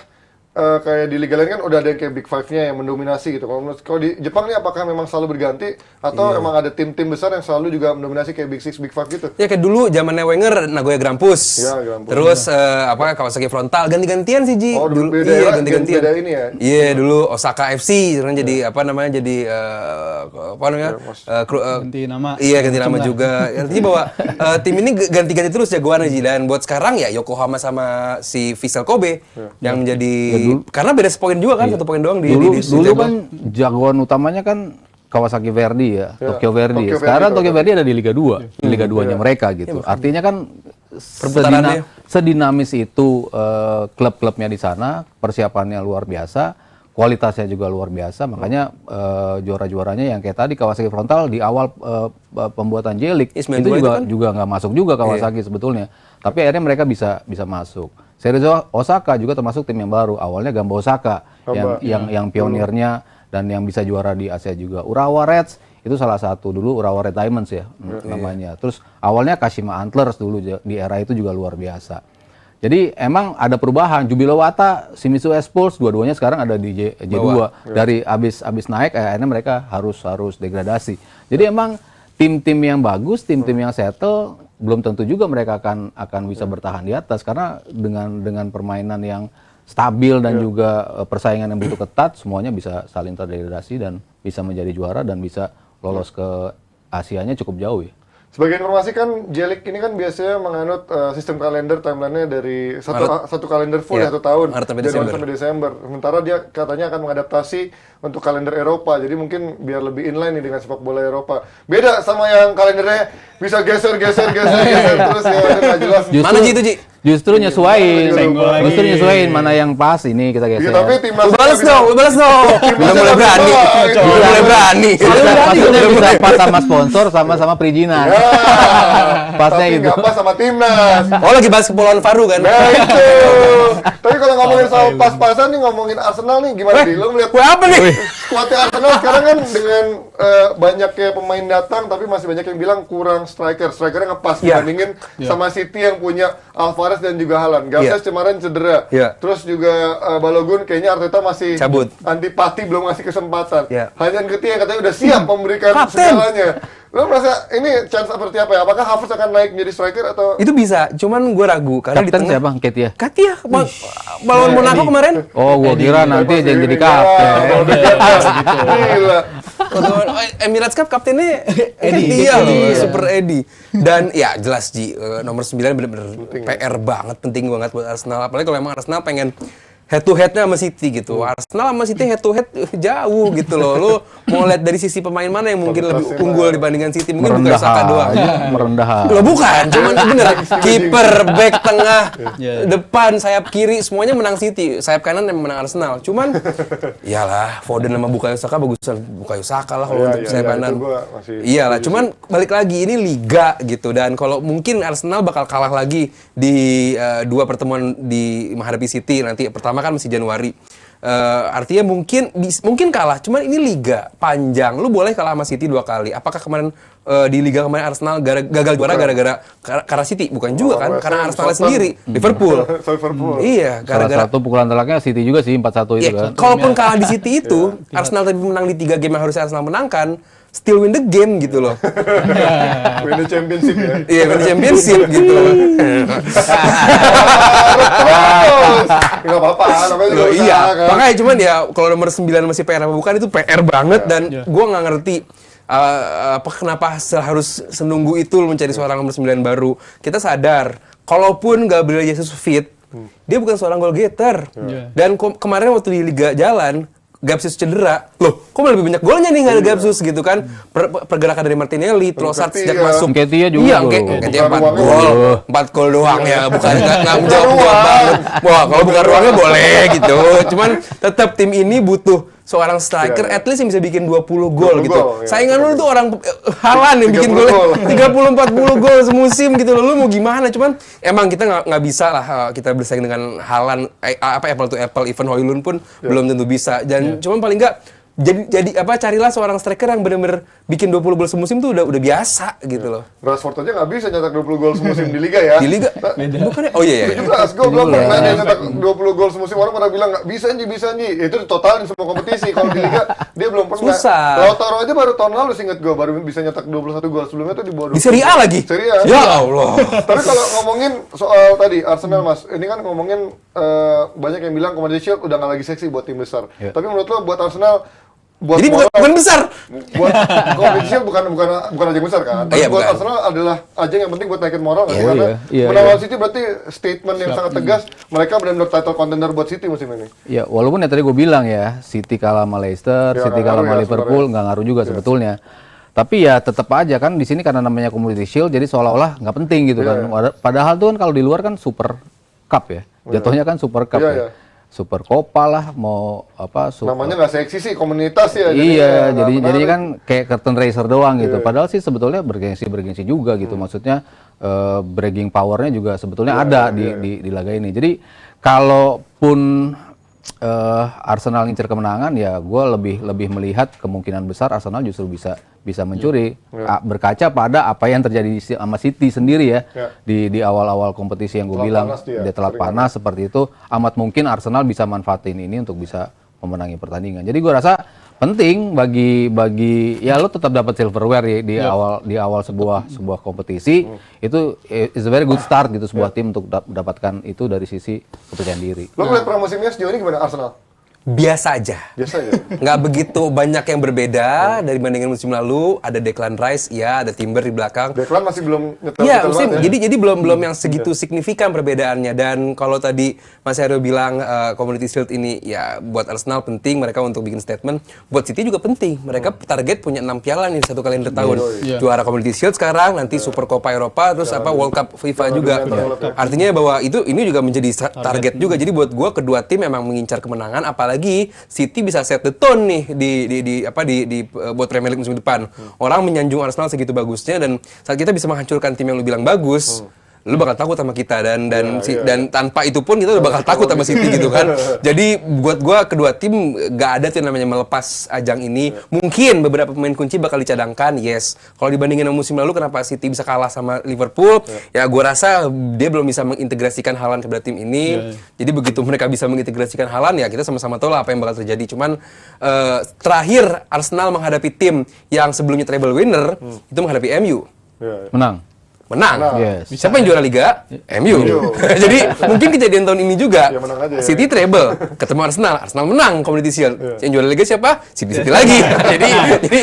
kayak di liga lain kan udah ada yang kayak Big Five-nya yang mendominasi gitu. Kalau di Jepang nih apakah memang selalu berganti atau emang ada tim-tim besar yang selalu juga mendominasi kayak Big Six, Big Five gitu? Ya kayak dulu zamannya Wenger, Nagoya Grampus. Ya, Grampus. Terus Kawasaki Frontal ganti-gantian sih Ji. Oh, dulu beda iya, ya, ganti-gantian. beda ini ya? Iya, dulu Osaka FC sekarang jadi Ganti nama. Iya, ganti nama juga. Artinya bahwa tim ini ganti-ganti terus jagoannya Ji, dan buat sekarang ya Yokohama sama si Vissel Kobe yang menjadi karena beda poin juga kan, 1 poin doang di Dulu Jaguar. kan jagoan utamanya kan Kawasaki Verdy ya, Tokyo Verdy. Tokyo Sekarang Verdy, Tokyo Verdy ada di Liga 2, di Liga 2-nya mereka gitu. Artinya kan Perputarannya. sedinamis itu klub-klubnya di sana, persiapannya luar biasa, kualitasnya juga luar biasa. Makanya juara-juaranya yang kayak tadi Kawasaki Frontal di awal pembuatan J-League itu 92 itu kan? juga nggak masuk juga Kawasaki sebetulnya. Tapi akhirnya mereka bisa masuk. Series Osaka juga termasuk tim yang baru. Awalnya Gamba Osaka yang pionirnya dan yang bisa juara di Asia juga. Urawa Reds itu salah satu dulu, Urawa Red Diamonds ya namanya. Terus awalnya Kashima Antlers dulu di era itu juga luar biasa. Jadi emang ada perubahan. Jubilo Wata, Shimizu S-Pulse dua-duanya sekarang ada di J2. Dari abis naik akhirnya mereka harus degradasi. Jadi emang tim-tim yang bagus, tim-tim yang settle belum tentu juga mereka akan bisa bertahan di atas karena dengan permainan yang stabil dan juga persaingan yang begitu ketat, semuanya bisa saling terdegradasi dan bisa menjadi juara dan bisa lolos ke Asianya cukup jauh ya. Sebagai informasi kan, J-League ini kan biasanya menganut sistem kalender timeline-nya dari satu kalender full Iya, 1 tahun, Maret sampai Januari Desember. sampai Desember. Sementara dia katanya akan mengadaptasi untuk kalender Eropa, jadi mungkin biar lebih inline nih dengan sepak bola Eropa. Beda sama yang kalendernya bisa geser terus ya, nggak jelas. Mana Ji itu Ji? Justru nyesuain, Senggol lagi. justru nyesuain mana yang pas ini kita Iya, geser. tapi timnas Lu balas dong. Udah mulai berani. Udah mulai berani. Maksudnya bisa pas sama sponsor sama perizinan. Pasnya tapi gitu. nggak pas sama timnas. Oh, lagi bahas Kepulauan Faru kan? Nah itu. Tapi kalau ngomongin soal pas-pasan nih, ngomongin Arsenal nih, gimana sih? Lo ngeliat Gue apa nih? skuadnya Arsenal sekarang kan dengan banyaknya pemain datang, tapi masih banyak yang bilang kurang strikernya ngepas Iya. dibandingin sama City yang punya Alvarez dan juga Haaland. Garces kemarin cedera. Iya. Terus juga Balogun kayaknya Arteta masih Cabut. antipati, belum ngasih kesempatan. Iya. Hanya Nketiah yang katanya udah siap memberikan segalanya. Lo merasa ini chance seperti apa ya? Apakah Havertz akan naik menjadi striker atau Itu bisa, cuman gue ragu karena di Kapten tengah. siapa? Ketia. Katia, balon Monaco kemarin. Oh, gua kira nanti jadi kapten. Gila. Emirates Cup kaptennya Katia loh, Super Eddie. Dan ya jelas Ji, nomor 9 bener-bener PR banget, penting banget buat Arsenal. Apalagi kalau emang Arsenal pengen head to headnya sama City gitu. Arsenal sama City head to head jauh gitu loh. Lu mau lihat dari sisi pemain mana yang mungkin lebih unggul dibandingkan City? Mungkin bukan Saka doang. Merendah. Lo bukan, cuman bener kiper, back tengah, depan, sayap kiri semuanya menang City. Sayap kanan yang menang Arsenal. Cuman iyalah, Foden sama Bukayo Saka bagusan Bukayo Saka lah kalau untuk sayap kanan. itu gua masih Iyalah, cuman balik lagi ini liga gitu, dan kalau mungkin Arsenal bakal kalah lagi di 2 pertemuan di menghadapi City nanti. Pertama kan masih Januari. Artinya mungkin kalah, cuman ini liga panjang. Lu boleh kalah sama City 2 kali. Apakah kemarin di liga kemarin Arsenal gagal juara gara-gara karena City? Bukan juga kan, karena Arsenal sendiri, Liverpool. Iya, Salah gara-gara satu pukulan telaknya City juga sih 4-1 itu kan. kalaupun kalah di City itu, Arsenal tapi menang di 3 game yang harusnya Arsenal menangkan, still win the game gitu loh. Win the championship ya. Iya, win the championship gitu loh. Terus. Nggak apa-apa, namanya juga Loh, usaha iya, kan. makanya cuman ya kalau nomor 9 masih PR apa bukan itu PR banget, dan gua nggak ngerti kenapa harus senunggu itu lu mencari seorang nomor 9 baru. Kita sadar, kalaupun Gabriel Jesus fit, dia bukan seorang goal getter. Dan kemarin waktu di Liga Jalan, Gapsus cedera, loh kok malah lebih banyak golnya nih nggak ada Gapsus gitu kan? Pergerakan dari Martinelli, Trossard sejak masuk. Nketiah juga Iya, tuh. Nketiah 4 Bukan gol, ruangnya. 4 gol doang ya, bukan nggak menjawab banget. Wah kalau bukan ruangnya boleh gitu. Cuman tetap tim ini butuh seorang striker Iya. at least yang bisa bikin 20 gol 20 gitu. gol, iya. Saingan lu tuh orang Haaland yang bikin 30 gol gol. 30-40 gol semusim gitu loh. Lu mau gimana? Cuman emang kita nggak bisa lah kita bersaing dengan Haaland apple to apple, even Højlund pun belum tentu bisa. Dan cuman paling nggak jadi carilah seorang striker yang benar-benar bikin 20 gol semusim tuh udah biasa gitu loh. Rashford aja nggak bisa nyetak 20 gol semusim di Liga ya. Di Liga bukan ya? Oh iya. 17 gol belum pernah dia nyetak 20 gol semusim, orang pada bilang nggak bisa Nji. Itu totalin semua kompetisi. Kalau di Liga dia belum pernah. Susah. Lautaro aja baru tahun lalu inget gue baru bisa nyetak 21 gol, sebelumnya tuh di bawah 20. Di Serie A lagi? Serie A. Ya Allah. Tapi kalau ngomongin soal tadi Arsenal Mas, ini kan ngomongin banyak yang bilang Community Shield udah nggak lagi seksi buat tim besar. Tapi menurut lo buat Arsenal Jadi bukan besar. buat Community Shield bukan ajang besar kan? Tapi Iya, buat bukan. Arsenal adalah ajang yang penting buat naikin moral nggak sih? Oh, Karena iya, menang City berarti statement yang sangat tegas, mereka benar-benar title contender buat City musim ini. Ya, walaupun ya tadi gue bilang ya, City kalah sama Leicester, Ya, City nggak kalah ngaruh sama ya Liverpool, sebenarnya. nggak ngaruh juga sebetulnya. Tapi ya tetap aja kan di sini karena namanya Community Shield, jadi seolah-olah nggak penting gitu kan. Padahal tuh kan kalau di luar kan Super Cup ya, jatuhnya kan Super Cup Iya, ya. iya. Super Copa lah, mau apa? Namanya nggak seksi sih, komunitas ya. Iya, nggak jadi menarik. kan kayak curtain raiser doang gitu. Padahal sih sebetulnya bergengsi juga gitu. Maksudnya bragging powernya juga sebetulnya ada di laga ini. Jadi kalaupun Arsenal ngincer kemenangan, ya gue lebih melihat kemungkinan besar Arsenal justru bisa mencuri. Berkaca pada apa yang terjadi sama City sendiri ya di awal-awal kompetisi yang gue Telat bilang panas dia, dia telat panas seperti itu, amat mungkin Arsenal bisa manfaatin ini untuk bisa memenangi pertandingan. Jadi gue rasa penting bagi ya lo tetap dapat silverware di awal sebuah kompetisi. Itu is a very good start gitu sebuah tim untuk mendapatkan itu dari sisi kepercayaan diri. Lo ngeliat pramusimnya sejauh ini gimana Arsenal? Biasa aja. Biasa ya. Nggak begitu banyak yang berbeda dari bandingan musim lalu. Ada Declan Rice, ya, ada Timber di belakang. Declan masih belum nyetel Iya, banget ya. jadi belum yang segitu signifikan perbedaannya. Dan kalau tadi Mas Heru bilang Community Shield ini ya buat Arsenal penting mereka untuk bikin statement, buat City juga penting. Mereka target punya 6 piala nih satu kalender tahun. Juara Community Shield sekarang, nanti Super Copa Eropa, terus World Cup FIFA juga. Artinya bahwa ini juga menjadi target juga. Jadi buat gua kedua tim memang mengincar kemenangan, apalagi City bisa set the tone nih di buat Premier League musim depan. Orang menyanjung Arsenal segitu bagusnya, dan saat kita bisa menghancurkan tim yang lu bilang bagus, lu bakal takut sama kita, dan tanpa itu pun kita udah bakal takut sama City gitu kan. Jadi buat gua kedua tim gak ada tuh namanya melepas ajang ini. Mungkin beberapa pemain kunci bakal dicadangkan, yes. Kalau dibandingin sama musim lalu kenapa City bisa kalah sama Liverpool? Ya gua rasa dia belum bisa mengintegrasikan Haaland kepada tim ini. Jadi begitu mereka bisa mengintegrasikan Haaland, ya kita sama-sama tahu lah apa yang bakal terjadi. Cuman terakhir Arsenal menghadapi tim yang sebelumnya treble winner itu menghadapi MU. Menang. Yes. Siapa yang juara Liga? MU. Jadi mungkin kejadian tahun ini juga. Ya, menang aja ya. City treble, ketemu Arsenal menang Community Shield. Yang juara Liga siapa? City lagi. jadi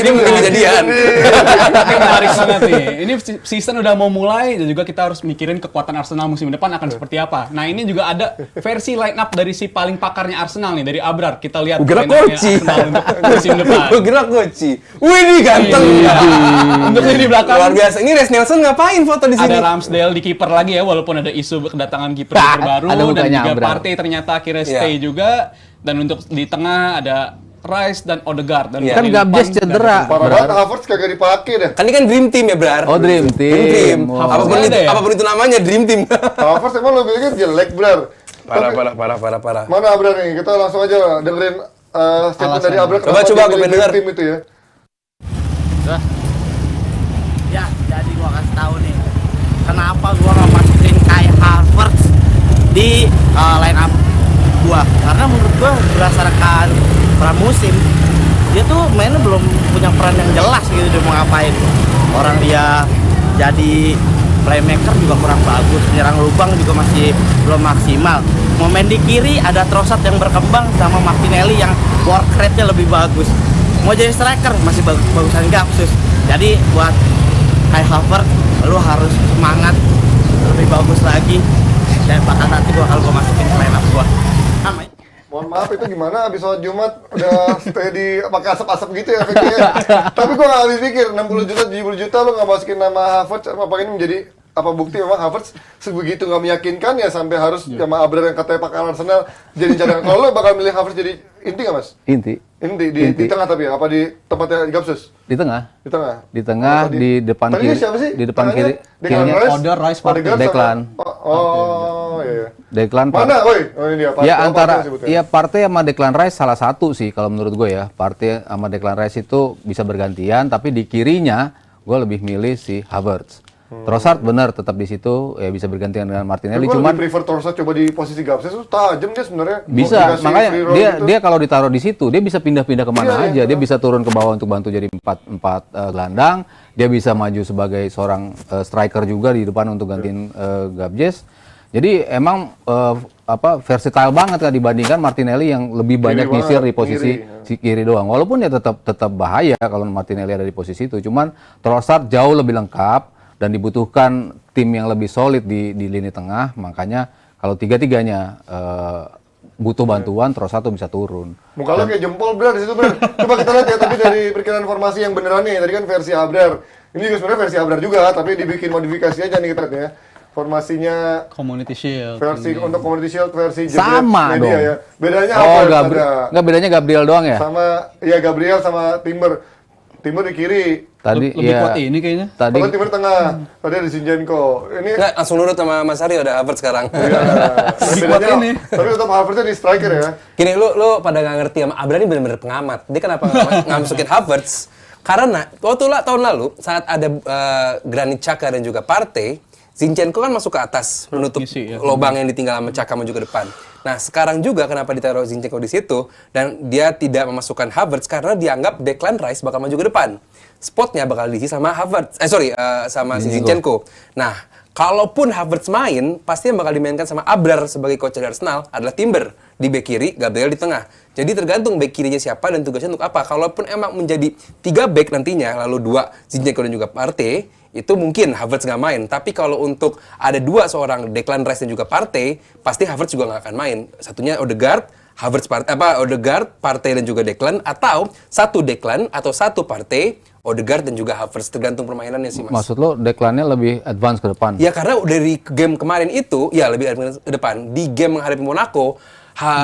ini mungkin kejadian. Ini menarik banget nih. Ini season udah mau mulai dan juga kita harus mikirin kekuatan Arsenal musim depan akan seperti apa. Nah, ini juga ada versi line up dari si paling pakarnya Arsenal nih, dari Abrar. Kita lihat Gerak line up-nya Koci. Arsenal untuk musim depan. Gerak Koci. Wih, ini ganteng. Untuk ini di belakang Luar biasa. Ini Res Nelson ngapain foto di sini? ada Ramsdale di kiper lagi ya, walaupun ada isu kedatangan kiper baru, ada dan mukanya juga Abrar. Partey ternyata akhirnya stay juga. Dan untuk di tengah ada Rice dan Odegaard. Dan Kan di Gabjes depan cedera. Parah banget, Havertz kagak dipakai dah. Kan ini kan Dream Team ya, Brar? Oh, Dream Team. Dream Team. Wow. Apapun itu namanya, Dream Team. Havertz emang lo bilangnya jelek, Brar. Parah. Mana Abrar nih? Kita langsung aja dengerin statement dari Abrar. Coba, kenapa dia aku milih pengen denger. tim itu ya. Ya, jadi gua kasih tahu nih, kenapa gua nggak masukin Kai Havertz di line up gua. Karena menurut gua berdasarkan pramusim, dia tuh mainnya belum punya peran yang jelas gitu, dia mau ngapain. Orang dia jadi playmaker juga kurang bagus, menyerang lubang juga masih belum maksimal. Mau main di kiri ada Trossard yang berkembang sama Martinelli yang work rate-nya lebih bagus. Mau jadi striker masih bagusan Gapsus. Jadi buat Kai Havertz, lu harus semangat lebih bagus lagi, dan bahkan nanti gua masukin ke line up gua. Mohon maaf itu gimana abis sholat Jumat udah stay di pakai asap-asap gitu ya efeknya. Tapi gue gak habis pikir 60 juta 70 juta lo gak masukin nama Havertz apa ini menjadi apa bukti memang Havertz sebegitu gak meyakinkan ya sampai harus sama Abrar yang katanya pakai Arsenal jadi cadangan. Kalau lo bakal milih Havertz jadi inti gak mas? Inti. Inti di tengah tapi ya apa di tempatnya Gapsus? Di tengah. Di tengah. Di tengah, di depan Tadinya kiri. siapa sih? Di depan Tengahnya? kiri. Declan Kirinya Rice? Oder, Rice, Partey. Odegaard sama- Declan. Oh, iya. Declan. Mana, woi? Oh ini dia. Ya Partey antara sebutnya. ya Partey sama Declan Rice salah satu sih kalau menurut gue ya. Partey sama Declan Rice itu bisa bergantian, tapi di kirinya gue lebih milih si Havertz. Trossard benar tetap di situ ya bisa bergantian dengan Martinelli, Gue cuman lebih prefer Trossard coba di posisi Gapsus itu tajam dia sebenarnya. bisa Mau dikasih makanya free roll dia gitu. dia kalau ditaruh di situ dia bisa pindah-pindah kemana Iya, aja. iya. Dia bisa turun ke bawah untuk bantu jadi empat gelandang. Dia bisa maju sebagai seorang striker juga di depan untuk gantiin Gabjes. Jadi emang versatile banget kan dibandingkan Martinelli yang lebih banyak banget, nyisir di posisi kiri, si kiri doang. Walaupun ya tetap bahaya kalau Martinelli ada di posisi itu. Cuman Trossard jauh lebih lengkap dan dibutuhkan tim yang lebih solid di lini tengah. Makanya kalau tiga-tiganya butuh bantuan, Trossard tuh bisa turun. Muka lo kayak jempol Brar di situ Brar. Coba kita lihat ya tapi dari perkiraan formasi yang beneran nih. Tadi kan versi Abrar. Ini juga sebenarnya versi Abrar juga tapi dibikin modifikasi aja nih kita lihat ya. Formasinya Community Shield. versi untuk Community Shield versi Sama media dong. ya. Bedanya Oh, apa? nggak bedanya Gabriel doang ya? Sama ya Gabriel sama Timber. Timber di kiri. Tadi Lebih ya. kuat ini kayaknya. Tadi Kalau Timber tengah. Tadi ada Zinchenko. Ini Nggak, langsung nurut sama Mas Aryo, ada Havertz sekarang. Lebih kuat bedanya, ini. tapi tetap Havertznya di striker ya. Gini, lu pada nggak ngerti sama Abra ini bener-bener pengamat. Dia kenapa nggak masukin Havertz? Karena waktu tahun lalu saat ada Granit Xhaka dan juga Partey, Zinchenko kan masuk ke atas menutup Ngisi, ya. lubang yang ditinggal sama Xhaka maju ke depan. Nah sekarang juga kenapa ditaruh Zinchenko di situ dan dia tidak memasukkan Havertz karena dianggap Declan Rice bakal maju ke depan. Spotnya bakal diisi sama Havertz, sama si Zinchenko. Nah kalaupun Havertz main, pasti yang bakal dimainkan sama Abrar sebagai coach dari Arsenal adalah Timber di bek kiri, Gabriel di tengah. Jadi tergantung bek kirinya siapa dan tugasnya untuk apa. Kalaupun emang menjadi 3 bek nantinya, lalu 2 Zinchenko dan juga Partey, itu mungkin Havertz nggak main. Tapi kalau untuk ada 2 seorang Declan Rice dan juga Partey, pasti Havertz juga nggak akan main. Satunya Odegaard, Odegaard, Partey dan juga Declan, atau 1 Declan atau 1 Partey, Odegaard dan juga Havertz, tergantung permainannya sih mas. maksud lo Declan-nya lebih advance ke depan. Ya karena dari game kemarin itu, ya lebih ke depan. Di game menghadapi Monaco,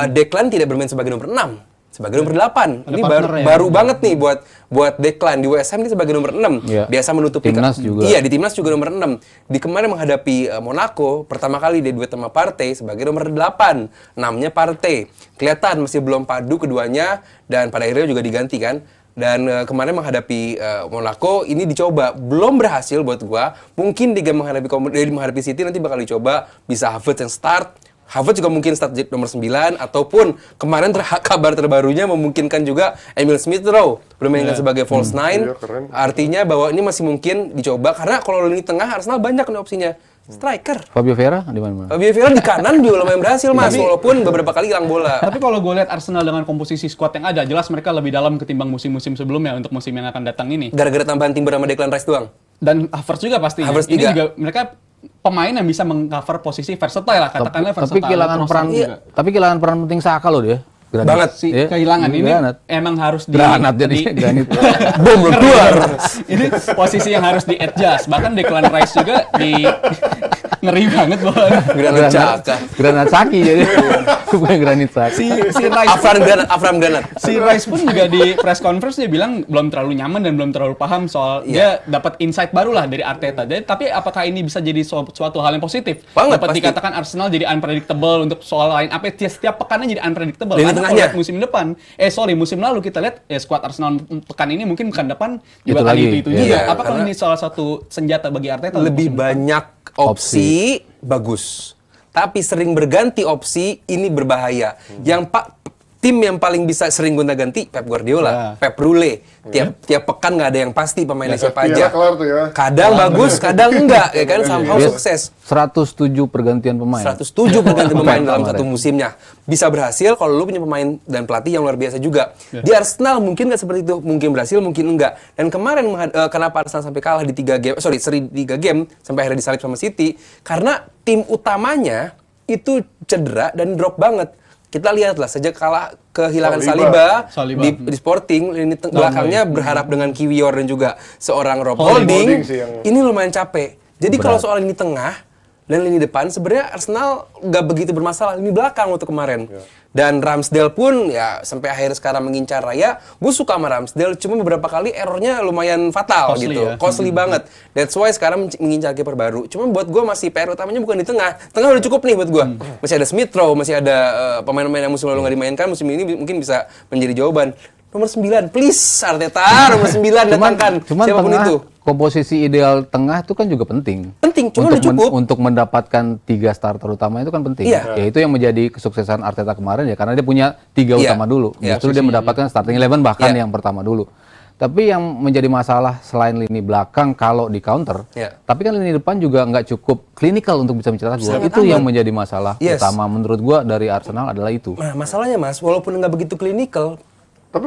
Declan tidak bermain sebagai nomor 6, sebagai nomor 8. Ini partner ya. baru banget nih buat Declan. Di West Ham ini sebagai nomor 6. Iya. Biasa menutupi Timnas juga. Iya, di Timnas juga nomor 6. Di kemarin menghadapi Monaco, pertama kali dia duet sama Partey sebagai nomor 8. Namanya Partey. Kelihatan masih belum padu keduanya dan pada akhirnya juga diganti kan. Dan kemarin menghadapi Monaco ini dicoba, belum berhasil buat gua. Mungkin di game menghadapi City nanti bakal dicoba bisa Havertz yang start. Havertz juga mungkin start nomor 9 ataupun kemarin kabar terbarunya memungkinkan juga Emil Smith Rowe bermainkan sebagai false nine. Iya, keren. Artinya bahwa ini masih mungkin dicoba karena kalau lini tengah Arsenal banyak nih opsinya. Striker. Fabio Vieira di mana? Fabio Vieira di kanan juga lumayan berhasil Mas, walaupun beberapa kali hilang bola. Tapi kalau gue lihat Arsenal dengan komposisi squad yang ada, jelas mereka lebih dalam ketimbang musim-musim sebelumnya untuk musim yang akan datang ini. Gara-gara tambahan Timber sama Declan Rice doang. Dan Havertz juga pastinya. Havertz Ini juga. juga mereka pemain yang bisa mengcover posisi versatile lah, katakanlah versatile. Tapi kehilangan Trossard peran juga. tapi kehilangan peran penting Saka loh dia. Granit. Banget Si Iya. kehilangan ini Granat. emang harus Granat jadi granit. Bom keluar. Ini posisi yang harus di adjust. Bahkan Declan Rice juga di ngeri banget bahwa Granat Xhaka. Granat Saki jadi. Bukan Granit Saki. si Rice Afram Granat. si Rice pun juga di press conference dia bilang belum terlalu nyaman dan belum terlalu paham soal dia dapat insight baru lah dari Arteta. Jadi, tapi apakah ini bisa jadi suatu hal yang positif? Banget, Dapat pasti. dikatakan Arsenal jadi unpredictable untuk soal lain apa setiap pekannya jadi unpredictable. Lini Karena kalau tengahnya. lihat musim depan, musim lalu kita lihat skuad Arsenal pekan ini mungkin pekan depan juga Itu kali lagi, itu iya. juga. Iya, Apakah karena ini salah satu senjata bagi Arteta? untuk Lebih musim depan? banyak opsi bagus. Tapi sering berganti opsi ini berbahaya. Tim yang paling bisa sering gonta-ganti Pep Guardiola, Pep Rule. Tiap pekan nggak ada yang pasti pemainnya siapa Vieira aja. kelar tuh ya. Kadang bagus, kadang enggak, ya kan somehow Dia sukses. 107 pergantian pemain. 107 pergantian pemain dalam Kemarin. satu musimnya. Bisa berhasil kalau lu punya pemain dan pelatih yang luar biasa juga. Di Arsenal mungkin nggak seperti itu. Mungkin berhasil, mungkin enggak. Dan kemarin kenapa Arsenal sampai kalah di 3 game, seri 3 game sampai akhirnya disalip sama City? Karena tim utamanya itu cedera dan drop banget. kita lihatlah sejak kalah kehilangan Saliba. Saliba. di Sporting, lini belakangnya berharap dengan Kiwior dan juga seorang Rob Holding Holding, sih yang- ini lumayan capek. Jadi kalau soal lini tengah dan lini depan sebenarnya Arsenal nggak begitu bermasalah, lini belakang waktu kemarin. Dan Ramsdale pun ya sampai akhir sekarang mengincar Raya, gue suka sama Ramsdale, cuma beberapa kali errornya lumayan fatal Costly gitu, ya. costly banget. That's why sekarang mengincar kiper baru. Cuma buat gue masih PR utamanya bukan di tengah. Tengah udah cukup nih buat gue. Masih ada Smith Rowe, masih ada pemain-pemain yang musim lalu nggak dimainkan, musim ini mungkin bisa menjadi jawaban. Nomor 9, please Arteta, nomor 9 datangkan Cuman siapapun tengah, itu. komposisi ideal tengah itu kan juga penting. Penting, cuma untuk udah cukup. untuk mendapatkan 3 starter utama itu kan penting. Iya. Ya itu yang menjadi kesuksesan Arteta kemarin ya karena dia punya 3 Iya. utama dulu. Iya. Justru dia mendapatkan starting 11 bahkan Iya. yang pertama dulu. Tapi yang menjadi masalah selain lini belakang kalau di counter, Iya. tapi kan lini depan juga nggak cukup klinikal untuk bisa mencetak gol. Sangat Itu amat. yang menjadi masalah Yes. utama menurut gua dari Arsenal adalah itu. Nah, masalahnya Mas, walaupun nggak begitu klinikal, Tapi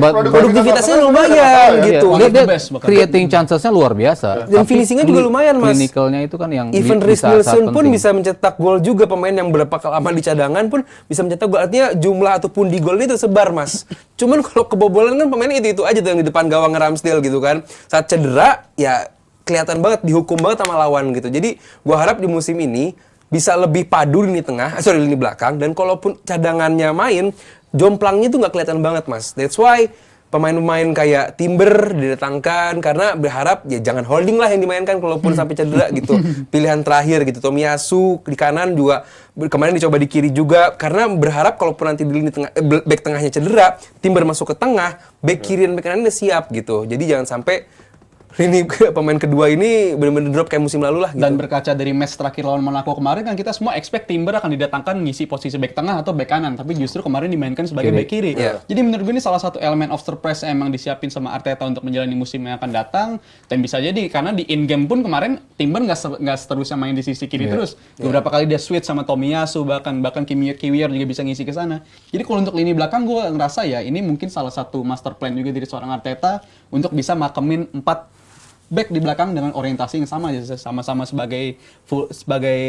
produktivitasnya lumayan ya. gitu. One of the Dia best bahkan. creating chances-nya luar biasa. Dan finishing-nya juga lumayan, Mas. Clinicalnya itu kan yang Even di Reece saat-saat Nelson pun penting. bisa mencetak gol juga, pemain yang berapa lama di cadangan pun bisa mencetak gol. Artinya jumlah ataupun di gol ini tersebar, Mas. Cuman kalau kebobolan kan pemainnya itu aja tuh yang di depan gawang Ramsdale gitu kan. Saat cedera ya kelihatan banget, dihukum banget sama lawan gitu. Jadi gua harap di musim ini bisa lebih padu lini tengah, lini belakang, dan kalaupun cadangannya main, jomplangnya tuh nggak kelihatan banget, Mas. That's why pemain-pemain kayak Timber didatangkan karena berharap ya jangan Holding lah yang dimainkan kalaupun sampai cedera gitu. Pilihan terakhir gitu, Tomiyasu di kanan juga kemarin dicoba di kiri juga karena berharap kalaupun nanti di lini tengah back tengahnya cedera, Timber masuk ke tengah, back kiri dan back kanan udah siap gitu. Jadi jangan sampai lini pemain kedua ini benar-benar drop kayak musim lalu lah gitu. Dan berkaca dari match terakhir lawan Monaco kemarin kan kita semua expect Timber akan didatangkan ngisi posisi back tengah atau back kanan, tapi justru kemarin dimainkan sebagai back kiri. Iya. Jadi menurut gue ini salah satu elemen of surprise yang emang disiapin sama Arteta untuk menjalani musim yang akan datang, dan bisa jadi karena di in game pun kemarin Timber nggak seterusnya main di sisi kiri terus. Beberapa kali dia switch sama Tomiyasu, bahkan Kiwior juga bisa ngisi ke sana. Jadi kalau untuk lini belakang gue ngerasa ya ini mungkin salah satu master plan juga dari seorang Arteta untuk bisa makemin 4 back di belakang dengan orientasi yang sama, sama-sama sebagai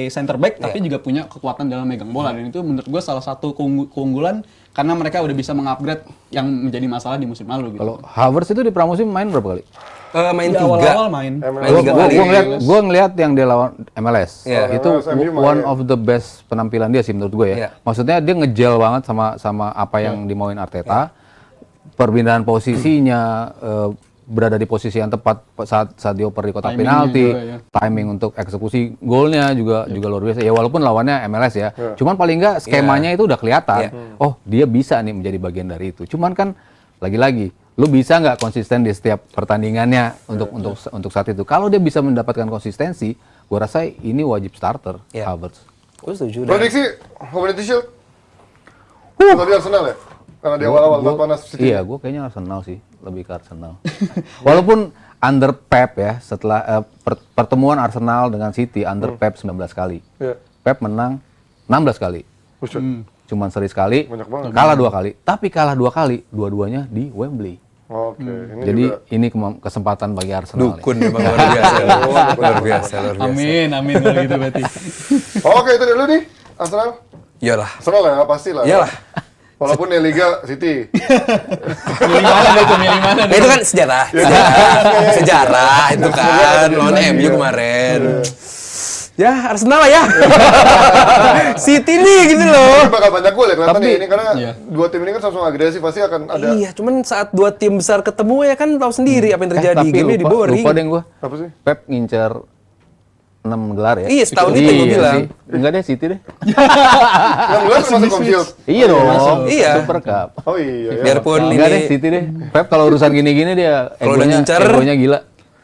center back, tapi juga punya kekuatan dalam megang bola, dan itu menurut gue salah satu keunggulan karena mereka udah bisa mengupgrade yang menjadi masalah di musim lalu gitu. Kalau Havertz itu di pramusim main berapa kali? Main Di 3. awal-awal main. Main 3 kali. Gue ngeliat yang dia lawan MLS. Iya. Itu MLS, MU one main. of the best penampilan dia sih menurut gue ya. Iya. Maksudnya dia ngejel banget sama apa yang dimauin Arteta. Perpindahan posisinya, berada di posisi yang tepat saat dioper di kotak Timingnya penalti, juga, ya. timing untuk eksekusi golnya juga luar biasa. Ya walaupun lawannya MLS ya, cuman paling nggak skemanya itu udah kelihatan. Oh dia bisa nih menjadi bagian dari itu. Cuman kan lagi-lagi, lu bisa nggak konsisten di setiap pertandingannya untuk saat itu. Kalau dia bisa mendapatkan konsistensi, gua rasa ini wajib starter Havertz. Gue setuju. Dan Prediksi Community Shield? Tadi Arsenal ya? Karena di awal-awal Gua- panas City. Iya, gue kayaknya Arsenal sih, lebih ke Arsenal. Walaupun under Pep ya, setelah pertemuan Arsenal dengan City under Pep 19 kali. Iya. Pep menang 16 kali. Buset. Cuman seri sekali, Banyak banget. kalah 2 kali. Tapi kalah 2 kali, dua-duanya di Wembley. Oke, ini Jadi juga. ini kesempatan bagi Arsenal. dukun memang luar biasa. Luar biasa. Amin kalau gitu berarti. Oke, itu dulu nih Arsenal. Iyalah. Arsenal ya, pasti lah. Iyalah. Walaupun di Liga City. Milih mana deh tuh, milih mana Nah, deh. itu kan sejarah itu kan lawan MU kemarin. Ya Arsenal lah ya. City nih gitu loh. Ini bakal banyak gol ya kelihatan Tapi- nih ini karena Iya. dua tim ini kan sama-sama agresif, pasti akan ada. Iya, cuman saat dua tim besar ketemu ya kan tahu sendiri apa yang terjadi. Tapi Game di boring. lupa deh gue. Apa sih? Pep ngincer 6 gelar ya. Iya, setahun itu gua bilang. sih. Enggak deh, City deh. Yang bulan termasuk Home Shield. Iya dong. Iya. Super Cup. Oh iya ya. Biarpun Enggak deh, ini City deh. Pep kalau urusan gini-gini dia Kalau udah ngincer. egonya gila.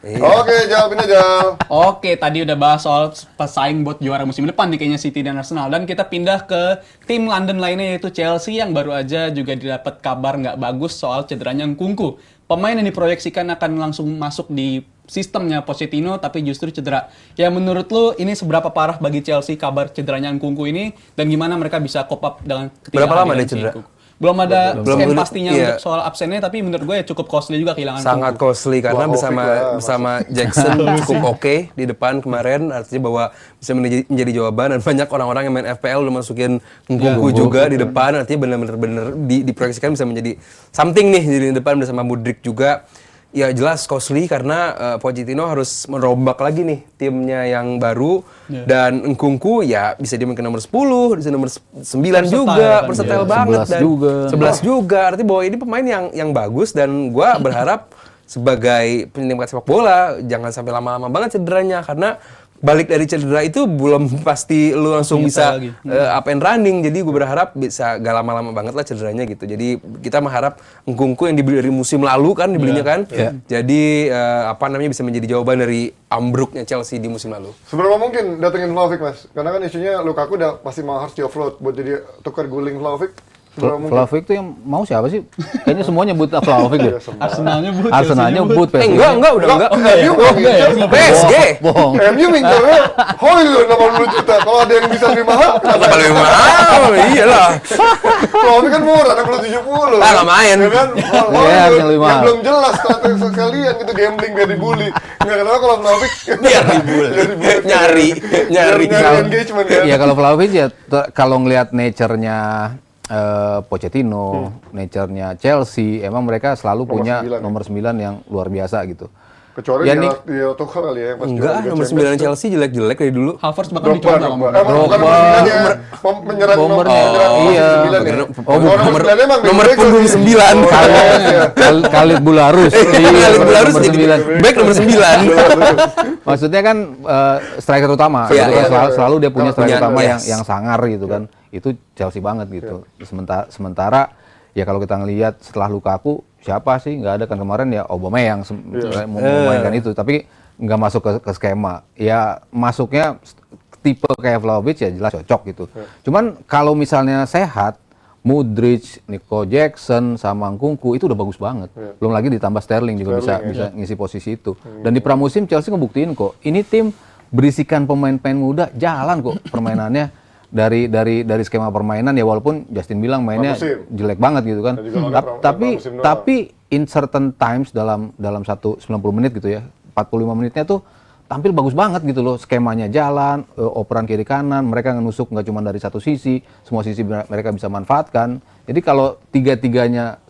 Oke, jawabin aja. Oke, tadi udah bahas soal pesaing buat juara musim depan nih kayaknya City dan Arsenal. Dan kita pindah ke tim London lainnya yaitu Chelsea yang baru aja juga didapat kabar nggak bagus soal cederanya Nkunku. Pemain yang diproyeksikan akan langsung masuk di sistemnya Pochettino tapi justru cedera. Ya menurut lu ini seberapa parah bagi Chelsea kabar cederanya Nkunku ini dan gimana mereka bisa cope up dengan Berapa lama ketidakhadiran dia si cedera? Nkunku? belum ada scan Belum- pastinya iya. untuk soal absennya, tapi menurut gue ya cukup costly juga kehilangan Sangat Kunku. costly karena Wah, Hovik lah, bersama Jackson cukup oke di depan kemarin, artinya bahwa bisa menjadi jawaban, dan banyak orang-orang yang main FPL udah masukin Nkunku juga di depan, artinya benar-benar diproyeksikan bisa menjadi something nih di depan bersama Mudryk juga. Ya jelas costly karena Pochettino harus merombak lagi nih timnya yang baru, dan Nkunku ya bisa dimainkan nomor 10, bisa nomor 9 juga, kan, versatile ya. banget 11 dan juga. 11 juga. Artinya bahwa ini pemain yang bagus, dan gua berharap sebagai penikmat sepak bola jangan sampai lama-lama banget cederanya, karena balik dari cedera itu belum pasti lu langsung bisa lagi. up and running. Jadi gue berharap bisa gak lama-lama banget lah cederanya gitu. Jadi kita mengharap Nkunku yang dibeli dari musim lalu kan dibelinya kan. Jadi apa namanya bisa menjadi jawaban dari ambruknya Chelsea di musim lalu. Seberapa mungkin datengin Vlahovic, Mas? Karena kan isunya Lukaku udah pasti mau harus di-offload buat jadi tukar guling Vlahovic. Seberapa mungkin? Vlahovic tuh yang mau siapa sih? Kayaknya semua nyebut Vlahovic deh. Arsenalnya but, Arsenalnya but, Enggak, udah enggak. MU nggak ngincer. PSG. Bohong. MU mincernya Højlund 80 juta. Kalau ada yang bisa lebih mahal, kenapa? Kenapa lebih mahal? Iyalah. Vlahovic kan murah, 60-70. Ah, nggak main. Ya kan? Iya, Højlund, yang lebih yang mahal. belum jelas strategi sekalian gitu, gambling biar dibully. Nggak kenapa kalau Vlahovic Biar dibully. Nyari. Nyari engagement kan. Ya kalau Vlahovic ya kalau ngelihat nature-nya Pochettino, nature-nya Chelsea, emang mereka selalu Nomor punya 9, ya? nomor 9 yang luar biasa gitu. Kecuali Ya, dia nih- dia Tuchel kali ya yang pas Enggak, juara Liga nomor Champions 9 tuh. Chelsea jelek-jelek dari dulu. Havertz bahkan Drogba, dicoba Drogba. sama Emang bukan nomor 9 ya, menyerang nomor Bombernya. iya. Iya. Nomor 9 emang Nomor bego punggung sih. 9. Khalid Bularus. Khalid Bularus nomor jadi 9. back nomor 9. Maksudnya kan striker utama. Iya, Gitu iya, kan. iya. Selalu dia punya striker Punya, utama yes. yang sangar gitu kan. Itu Chelsea banget gitu. Sementara ya kalau kita ngelihat setelah Lukaku siapa sih? Nggak ada kan kemarin ya Aubameyang memainkan itu, tapi nggak masuk ke skema. Ya masuknya tipe kayak Vlahovic ya jelas cocok gitu. Cuman kalau misalnya sehat, Mudryk, Nico Jackson, sama Nkunku itu udah bagus banget. Belum lagi ditambah Sterling juga bisa ngisi posisi itu. Dan di pramusim Chelsea ngebuktiin kok, ini tim berisikan pemain-pemain muda, jalan kok permainannya dari skema permainan ya, walaupun Justin bilang mainnya Pramusim. jelek banget gitu kan. Dan juga lawannya pramusim doang. Tapi in certain times dalam 90 menit gitu ya, 45 menitnya tuh tampil bagus banget gitu loh, skemanya jalan, operan kiri kanan, mereka ngenusuk nggak cuma dari satu sisi, semua sisi mereka bisa manfaatkan. Jadi kalau tiga-tiganya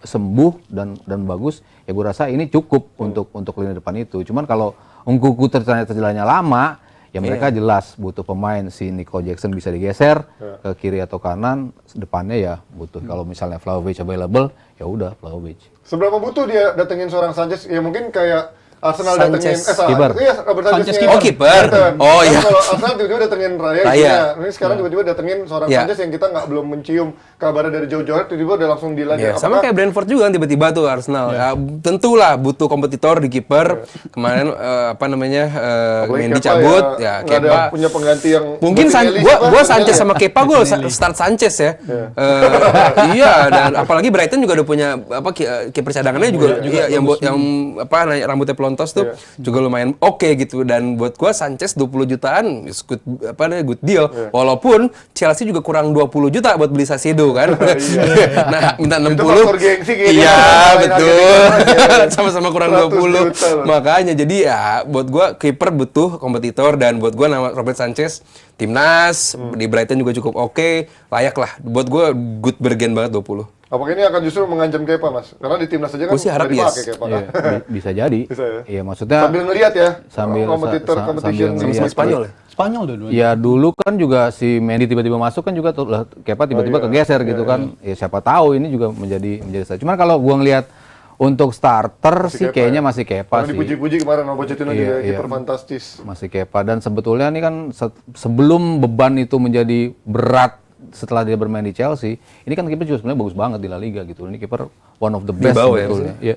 sembuh dan bagus, ya gue rasa ini cukup untuk lini depan itu. Cuman kalau Nkunku ternyata cederanya lama, ya mereka jelas butuh pemain, si Nico Jackson bisa digeser ke kiri atau kanan, depannya ya butuh. Kalau misalnya Vlahovic available, ya udah Vlahovic. Seberapa butuh dia datengin seorang Sanchez? Ya mungkin kayak Arsenal Sanchez. datengin Kiper. Iya, Robert Sanchez. Sanchez nih. Oh, kiper. Everton. Oh, Kan iya. Kalau Arsenal tiba-tiba datengin Raya. Raya. Ini sekarang tiba-tiba datengin seorang Iya. Sanchez yang kita belum mencium kabarnya dari jauh-jauh, tiba-tiba udah langsung deal aja. Ya, sama kayak Brentford juga kan tiba-tiba tuh Arsenal. Ya, tentulah butuh kompetitor di kiper. Kemarin apa namanya Apalagi Mendy Kepa cabut, ya, ya nggak ada Kepa. punya pengganti yang Mungkin Martinelli gua siapa? Sanchez sama Kepa gue start Sanchez ya. Iya, dan apalagi Brighton juga udah punya apa kiper cadangannya juga yang apa rambutnya pelontos tuh juga lumayan oke gitu, dan buat gua Sanchez 20 jutaan is good good deal. Walaupun Chelsea juga kurang 20 juta buat beli Saicedo kan. Nah, minta 60. Itu faktor gengsi kayaknya. Iya, Main betul. harga-harga. Sama-sama kurang 100 20. juta loh. Makanya jadi ya buat gua kiper butuh kompetitor, dan buat gua nama Robert Sanchez timnas di Brighton juga cukup oke, layak lah. Buat gua good bargain banget 20. Apakah ini akan justru mengancam Kepa, Mas? Karena di timnas aja kan Gua sih harap nggak yes. dipakai Kepa Iya, kan. bisa jadi. Bisa ya? Iya, maksudnya Sambil ngelihat ya, sambil kompetitor sa- competition sambil ngelihat. Sama Spanyol ya. Spanyol dua-duanya. ya dulu kan juga si Mendy tiba-tiba masuk kan juga tuh lah, Kepa tiba-tiba kegeser gitu kan. Ya siapa tahu ini juga menjadi Cuman kalau gua ngelihat untuk starter sih Kepa kayaknya ya. masih Kepa Karena sih. dipuji-puji kemarin sama Pochettino Iya, juga iya. kiper fantastis. Masih Kepa, dan sebetulnya ini kan sebelum beban itu menjadi berat setelah dia bermain di Chelsea, ini kan kiper juga sebenarnya bagus banget di La Liga gitu. Ini kiper one of the best bawah ya, sebetulnya. Iya.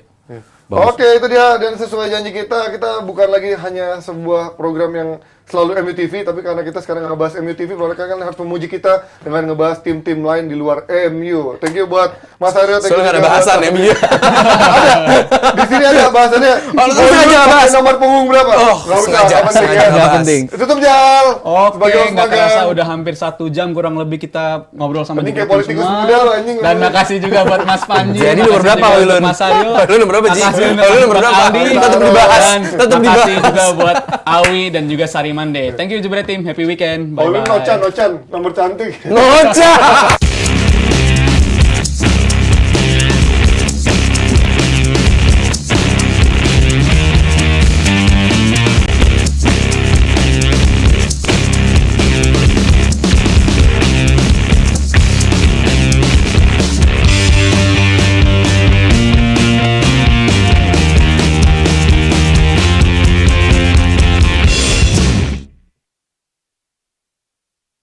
Bagus. Oke, itu dia, dan sesuai janji kita bukan lagi hanya sebuah program yang selalu MUTV, tapi karena kita sekarang ngebahas MUTV, mereka kan harus memuji kita dengan ngebahas tim-tim lain di luar MU. Thank you buat Mas Aryo. Thank you Soalnya nggak ada juga bahasan buat- MU. Ada. Di sini ada bahasannya. Oh, lu sengaja nggak bahas? Nomor punggung berapa? Oh, Nggak usah, sengaja, nggak penting sengaja ya. nggak bahas. penting. Tutup Jal. Oke, Sebagai host nggak magang. kerasa udah hampir 1 jam kurang lebih kita ngobrol sama Anjing, kayak Jepang politikus semua. muda lo, anjing. Dan makasih juga buat Mas Panji. Jadi makasih nomor berapa, juga Wilun? buat Mas Aryo. Lu nomor berapa, Ji? Makasih Lu nomor buat berapa? Aldi. Tetap dibahas. Dan Tetap makasih dibahas. juga buat Awi dan juga Sarimande. Thank you Jebret Team. Happy weekend. Oh, lu Bye-bye. Nocan, nomor cantik. Ngocak.